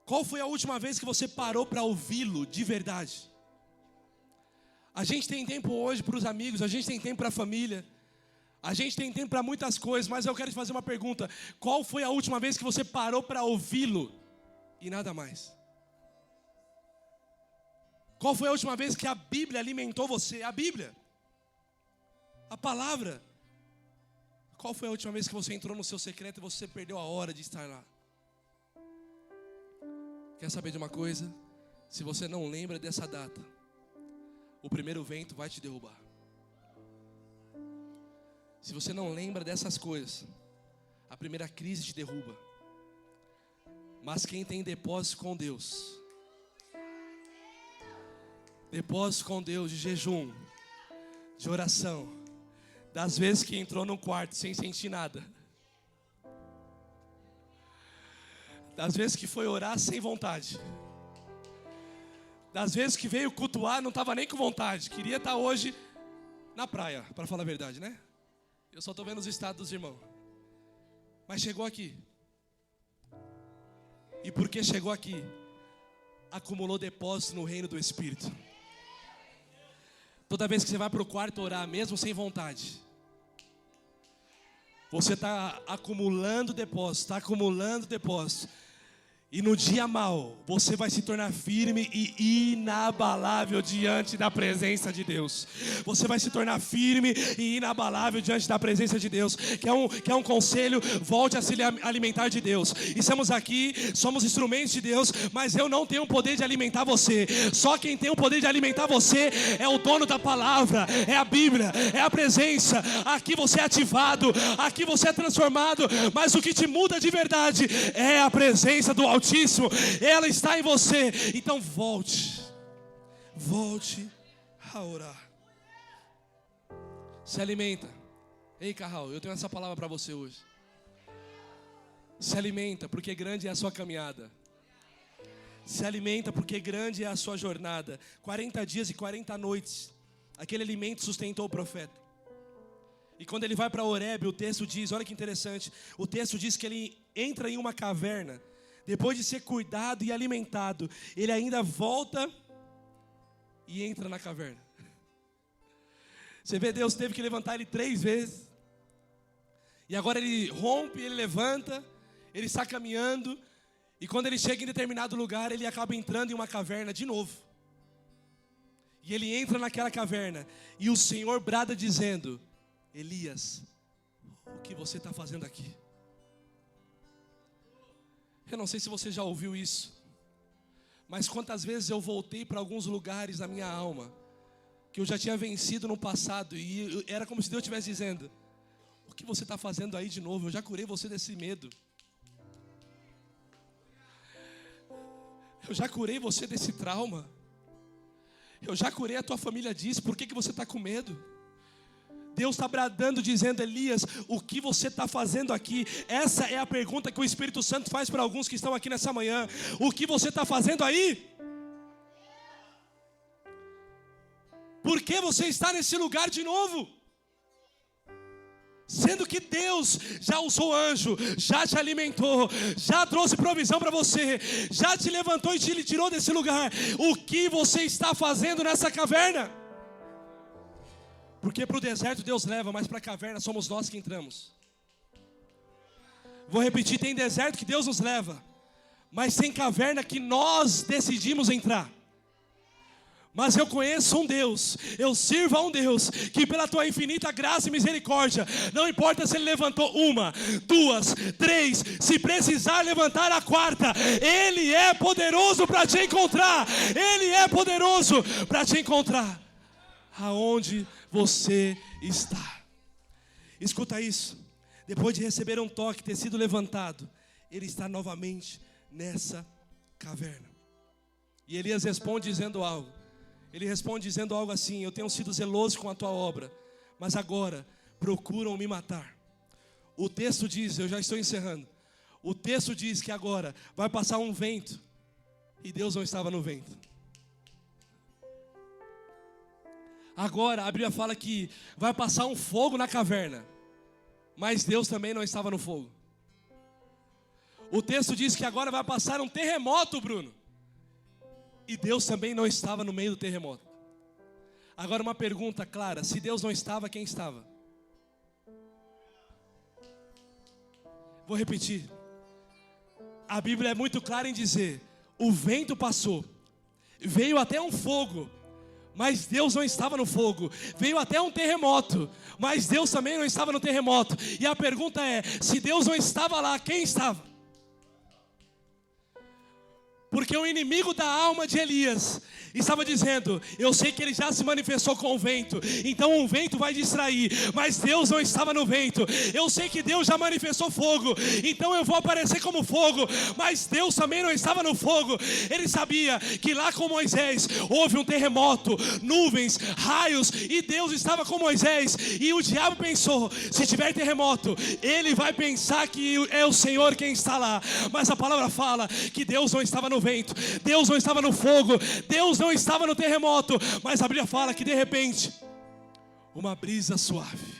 Qual foi a última vez que você parou para ouvi-lo de verdade? A gente tem tempo hoje para os amigos, a gente tem tempo para a família, a gente tem tempo para muitas coisas, mas eu quero te fazer uma pergunta: qual foi a última vez que você parou para ouvi-lo e nada mais? Qual foi a última vez que a Bíblia alimentou você? A Bíblia, a palavra. Qual foi a última vez que você entrou no seu secreto e você perdeu a hora de estar lá? Quer saber de uma coisa? Se você não lembra dessa data, o primeiro vento vai te derrubar. Se você não lembra dessas coisas, a primeira crise te derruba. Mas quem tem depósito com Deus, depósito com Deus de jejum, de oração, das vezes que entrou no quarto sem sentir nada, Das vezes que foi orar sem vontade. Das vezes que veio cultuar, não estava nem com vontade. Queria estar hoje na praia, para falar a verdade, né? Eu só estou vendo os estados dos irmãos. Mas chegou aqui. E porque chegou aqui, acumulou depósito no reino do Espírito. Toda vez que você vai para o quarto orar, mesmo sem vontade, você está acumulando depósito, está acumulando depósito. E no dia mau, você vai se tornar firme e inabalável diante da presença de Deus. Você vai se tornar firme e inabalável diante da presença de Deus. Quer um conselho? Volte a se alimentar de Deus. Estamos aqui, somos instrumentos de Deus, mas eu não tenho o poder de alimentar você. Só quem tem o poder de alimentar você é o dono da palavra, é a Bíblia, é a presença. Aqui você é ativado, aqui você é transformado, mas o que te muda de verdade é a presença do Altíssimo, ela está em você. Então volte a orar. Se alimenta. Ei, Carral, eu tenho essa palavra para você hoje. Se alimenta, porque grande é a sua caminhada. Se alimenta, porque grande é a sua jornada. 40 dias e 40 noites, aquele alimento sustentou o profeta. E quando ele vai para Horebe, o texto diz, olha que interessante, o texto diz que ele entra em uma caverna. Depois de ser cuidado e alimentado, ele ainda volta e entra na caverna. Você vê, Deus teve que levantar ele 3 vezes. E agora ele rompe, ele levanta, ele está caminhando. E quando ele chega em determinado lugar, ele acaba entrando em uma caverna de novo. E ele entra naquela caverna. E o Senhor brada dizendo: Elias, o que você está fazendo aqui? Eu não sei se você já ouviu isso, mas quantas vezes eu voltei para alguns lugares da minha alma que eu já tinha vencido no passado, e era como se Deus estivesse dizendo: o que você está fazendo aí de novo? Eu já curei você desse medo. Eu já curei você desse trauma. Eu já curei a tua família disso. Por que você está com medo? Deus está bradando, dizendo: Elias, o que você está fazendo aqui? Essa é a pergunta que o Espírito Santo faz para alguns que estão aqui nessa manhã. O que você está fazendo aí? Por que você está nesse lugar de novo? Sendo que Deus já usou anjo, já te alimentou, já trouxe provisão para você, já te levantou e te tirou desse lugar. O que você está fazendo nessa caverna? Porque para o deserto Deus leva, mas para a caverna somos nós que entramos. Vou repetir, tem deserto que Deus nos leva, mas tem caverna que nós decidimos entrar. Mas eu conheço um Deus, eu sirvo a um Deus, que pela tua infinita graça e misericórdia, não importa se Ele levantou 1, 2, 3, se precisar levantar a 4ª, Ele é poderoso para te encontrar. Ele é poderoso para te encontrar aonde você está. Escuta isso. Depois de receber um toque, ter sido levantado, ele está novamente nessa caverna. E Elias responde dizendo algo. Ele responde dizendo algo assim: eu tenho sido zeloso com a tua obra, mas agora procuram me matar. O texto diz, eu já estou encerrando. O texto diz que agora vai passar um vento, e Deus não estava no vento. Agora a Bíblia fala que vai passar um fogo na caverna, mas Deus também não estava no fogo. O texto diz que agora vai passar um terremoto, Bruno, e Deus também não estava no meio do terremoto. Agora uma pergunta clara: se Deus não estava, quem estava? Vou repetir. A Bíblia é muito clara em dizer: o vento passou, veio até um fogo, mas Deus não estava no fogo. Veio até um terremoto, mas Deus também não estava no terremoto. E a pergunta é: se Deus não estava lá, quem estava? Porque o inimigo da alma de Elias estava dizendo: eu sei que ele já se manifestou com o vento, então o vento vai distrair, mas Deus não estava no vento. Eu sei que Deus já manifestou fogo, então eu vou aparecer como fogo, mas Deus também não estava no fogo. Ele sabia que lá com Moisés houve um terremoto, nuvens, raios, e Deus estava com Moisés. E o diabo pensou: se tiver terremoto, ele vai pensar que é o Senhor quem está lá. Mas a palavra fala que Deus não estava no vento, Deus não estava no fogo, Deus não estava no terremoto, mas a Bíblia fala que de repente uma brisa suave,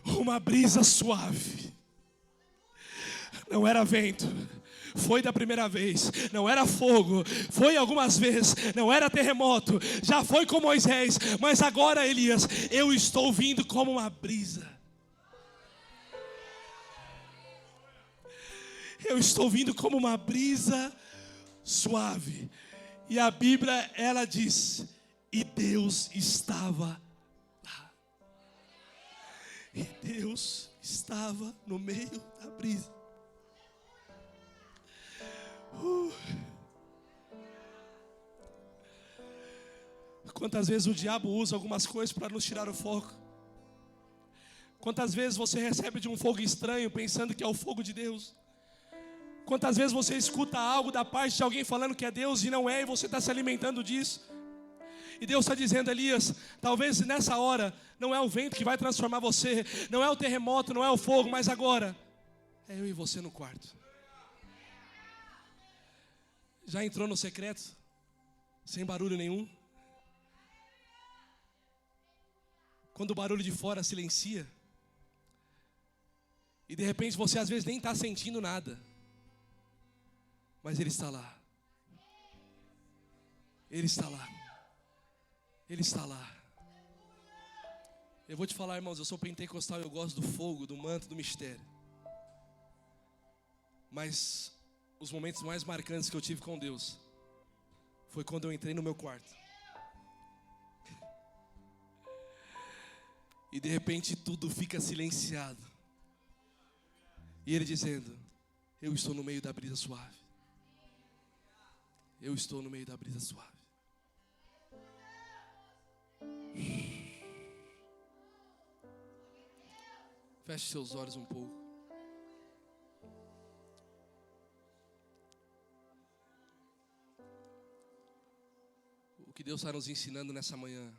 uma brisa suave, não era vento, foi da primeira vez, não era fogo, foi algumas vezes, não era terremoto, já foi com Moisés, mas agora, Elias, eu estou vindo como uma brisa. Eu estou vindo como uma brisa suave. E a Bíblia, ela diz: e Deus estava lá. E Deus estava no meio da brisa. Quantas vezes o diabo usa algumas coisas para nos tirar o foco? Quantas vezes você recebe de um fogo estranho pensando que é o fogo de Deus? Quantas vezes você escuta algo da parte de alguém falando que é Deus e não é, e você está se alimentando disso? E Deus está dizendo: Elias, talvez nessa hora não é o vento que vai transformar você, não é o terremoto, não é o fogo, mas agora é eu e você no quarto. Já entrou no secreto? Sem barulho nenhum? Quando o barulho de fora silencia, e de repente você às vezes nem está sentindo nada, mas Ele está lá. Ele está lá. Ele está lá. Eu vou te falar, irmãos, eu sou pentecostal e eu gosto do fogo, do manto, do mistério. Mas os momentos mais marcantes que eu tive com Deus foi quando eu entrei no meu quarto. E de repente tudo fica silenciado. E Ele dizendo: eu estou no meio da brisa suave. Eu estou no meio da brisa suave. Feche seus olhos um pouco. O que Deus está nos ensinando nessa manhã,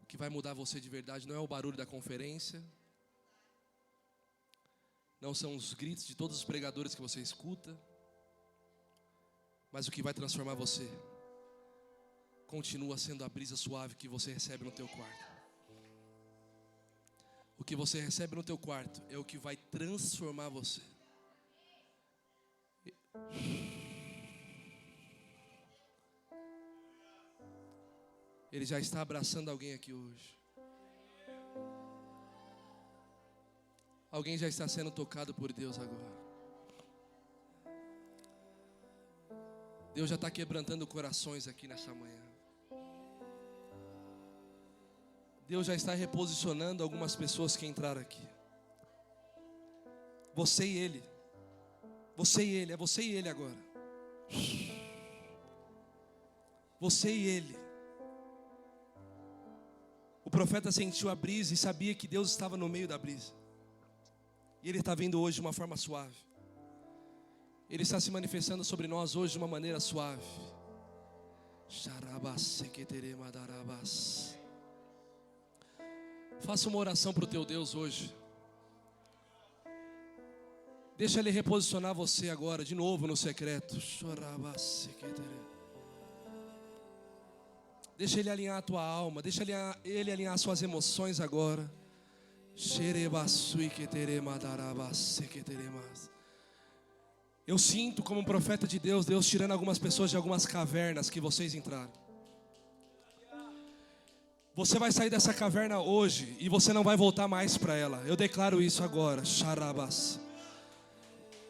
o que vai mudar você de verdade, não é o barulho da conferência, não são os gritos de todos os pregadores que você escuta, mas o que vai transformar você continua sendo a brisa suave que você recebe no teu quarto. O que você recebe no teu quarto é o que vai transformar você. Ele já está abraçando alguém aqui hoje. Alguém já está sendo tocado por Deus agora. Deus já está quebrantando corações aqui nessa manhã. Deus já está reposicionando algumas pessoas que entraram aqui. Você e Ele. Você e Ele, é você e Ele agora. Você e Ele. O profeta sentiu a brisa e sabia que Deus estava no meio da brisa. E Ele está vindo hoje de uma forma suave. Ele está se manifestando sobre nós hoje de uma maneira suave. Faça uma oração para o teu Deus hoje. Deixa Ele reposicionar você agora, de novo no secreto. Deixa Ele alinhar a tua alma. Deixa Ele alinhar as suas emoções agora. Eu sinto como um profeta de Deus, Deus tirando algumas pessoas de algumas cavernas que vocês entraram. Você vai sair dessa caverna hoje e você não vai voltar mais para ela. Eu declaro isso agora.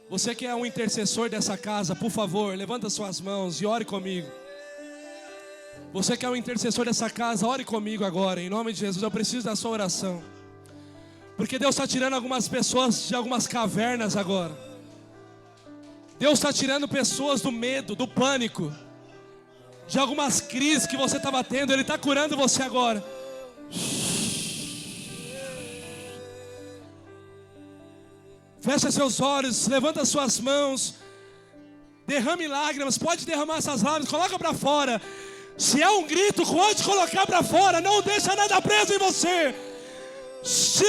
Você que é um intercessor dessa casa, por favor, levanta suas mãos e ore comigo. Você que é o intercessor dessa casa, ore comigo agora, em nome de Jesus. Eu preciso da sua oração. Porque Deus está tirando algumas pessoas de algumas cavernas agora. Deus está tirando pessoas do medo, do pânico, de algumas crises que você estava tendo. Ele está curando você agora. Fecha seus olhos, levanta suas mãos, derrame lágrimas, pode derramar essas lágrimas, coloca para fora. Se é um grito, pode colocar para fora, não deixa nada preso em você. Se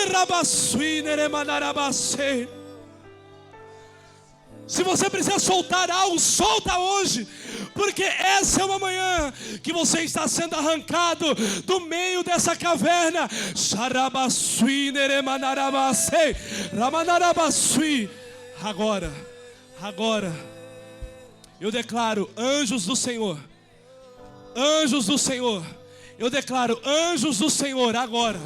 você precisa soltar algo, solta hoje, porque essa é uma manhã que você está sendo arrancado do meio dessa caverna. Agora, eu declaro anjos do Senhor. Anjos do Senhor, eu declaro anjos do Senhor agora.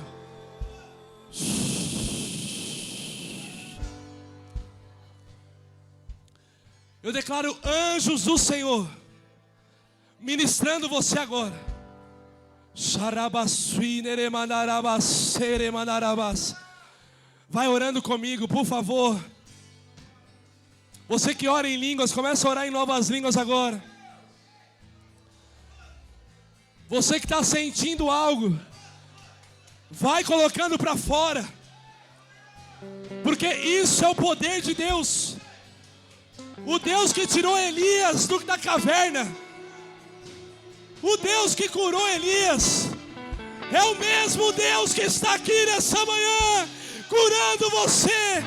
Eu declaro anjos do Senhor ministrando você agora. Vai orando comigo, por favor. Você que ora em línguas, começa a orar em novas línguas agora. Você que está sentindo algo, vai colocando para fora, porque isso é o poder de Deus. O Deus que tirou Elias da caverna, o Deus que curou Elias, é o mesmo Deus que está aqui nessa manhã, curando você.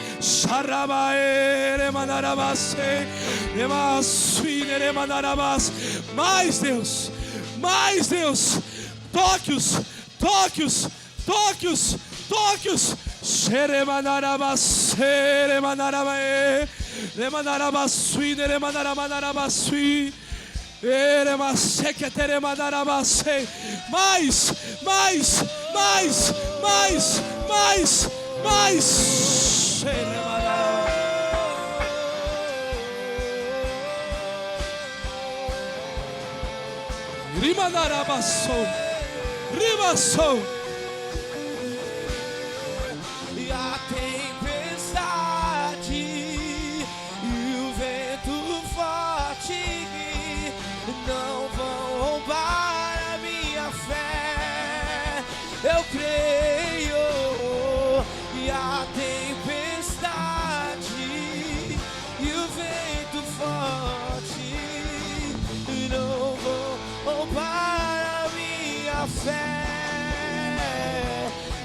Mais Deus, mais Deus, toque-os, toque-os, toque-os, toque-os. Mais, mais, mais, mais, mais, mais. Rimanarabassou, ribassou. E a tempestade e o vento forte não vão roubar a minha fé. Eu creio. E a tempestade e o vento forte não vão roubar a minha fé.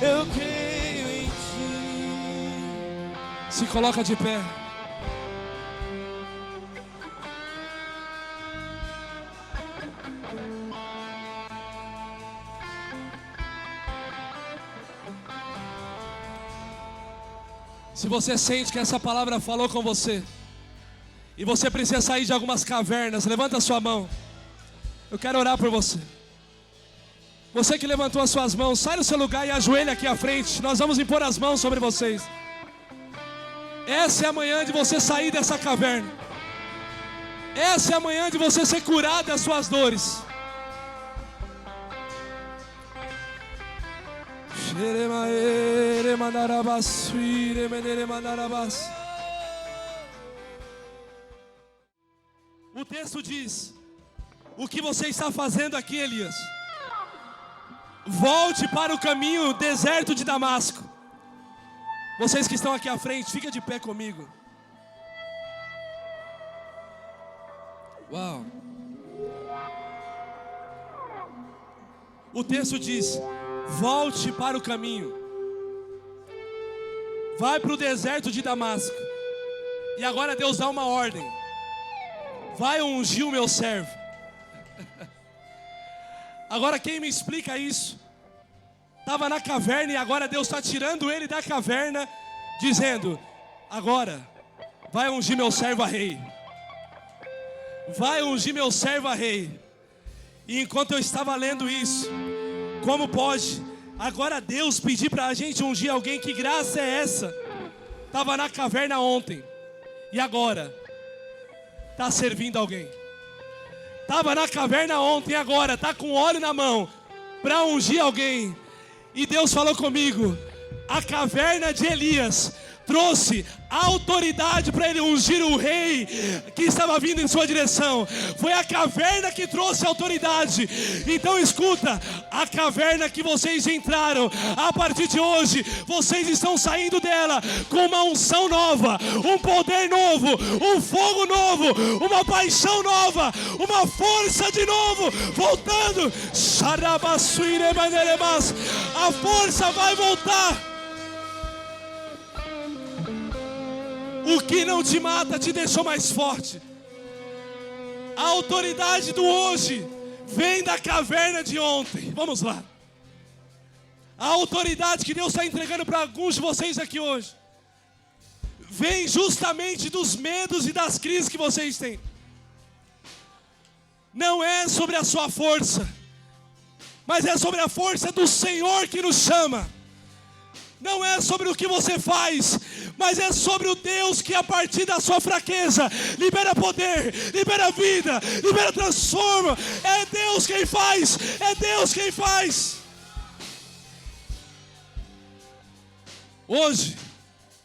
Eu creio em ti. Se coloca de pé. Se você sente que essa palavra falou com você e você precisa sair de algumas cavernas, levanta a sua mão. Eu quero orar por você. Você que levantou as suas mãos, sai do seu lugar e ajoelha aqui à frente. Nós vamos impor as mãos sobre vocês. Essa é a manhã de você sair dessa caverna. Essa é a manhã de você ser curado das suas dores. O texto diz: o que você está fazendo aqui, Elias? Volte para o caminho deserto de Damasco. Vocês que estão aqui à frente, fica de pé comigo. Uau. O texto diz: volte para o caminho. Vai para o deserto de Damasco. E agora Deus dá uma ordem: vai ungir o meu servo. Agora quem me explica isso? Estava na caverna e agora Deus está tirando ele da caverna, dizendo: agora vai ungir meu servo a rei. Vai ungir meu servo a rei. E enquanto eu estava lendo isso, como pode agora Deus pedir para a gente ungir alguém? Que graça é essa? Estava na caverna ontem e agora está servindo alguém. estava na caverna ontem e agora está com óleo na mão para ungir alguém. E Deus falou comigo, a caverna de Elias trouxe autoridade para ele ungir o rei que estava vindo em sua direção. Foi a caverna que trouxe autoridade. Então escuta, a caverna que vocês entraram, a partir de hoje, vocês estão saindo dela com uma unção nova, um poder novo, um fogo novo, uma paixão nova, uma força de novo, voltando. A força vai voltar. O que não te mata te deixou mais forte. A autoridade do hoje vem da caverna de ontem. Vamos lá. A autoridade que Deus está entregando para alguns de vocês aqui hoje vem justamente dos medos e das crises que vocês têm. Não é sobre a sua força, mas é sobre a força do Senhor que nos chama. Não é sobre o que você faz, mas é sobre o Deus que a partir da sua fraqueza libera poder, libera vida, libera transforma. É Deus quem faz, é Deus quem faz. Hoje,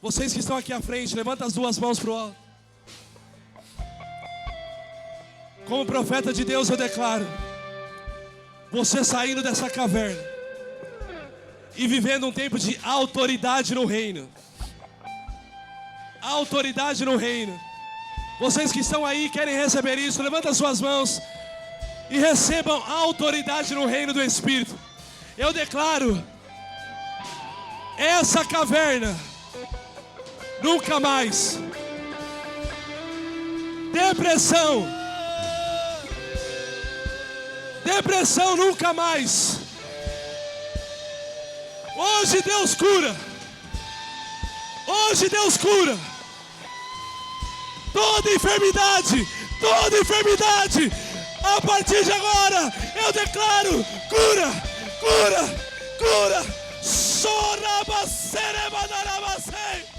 vocês que estão aqui à frente, levanta as duas mãos para o alto. Como profeta de Deus eu declaro, você saindo dessa caverna e vivendo um tempo de autoridade no reino. Autoridade no reino. Vocês que estão aí querem receber isso, levanta as suas mãos e recebam a autoridade no reino do Espírito. Eu declaro, essa caverna nunca mais. Depressão nunca mais. Hoje Deus cura. Hoje Deus cura. Toda enfermidade. A partir de agora, eu declaro cura. Soraba sereba darabasei.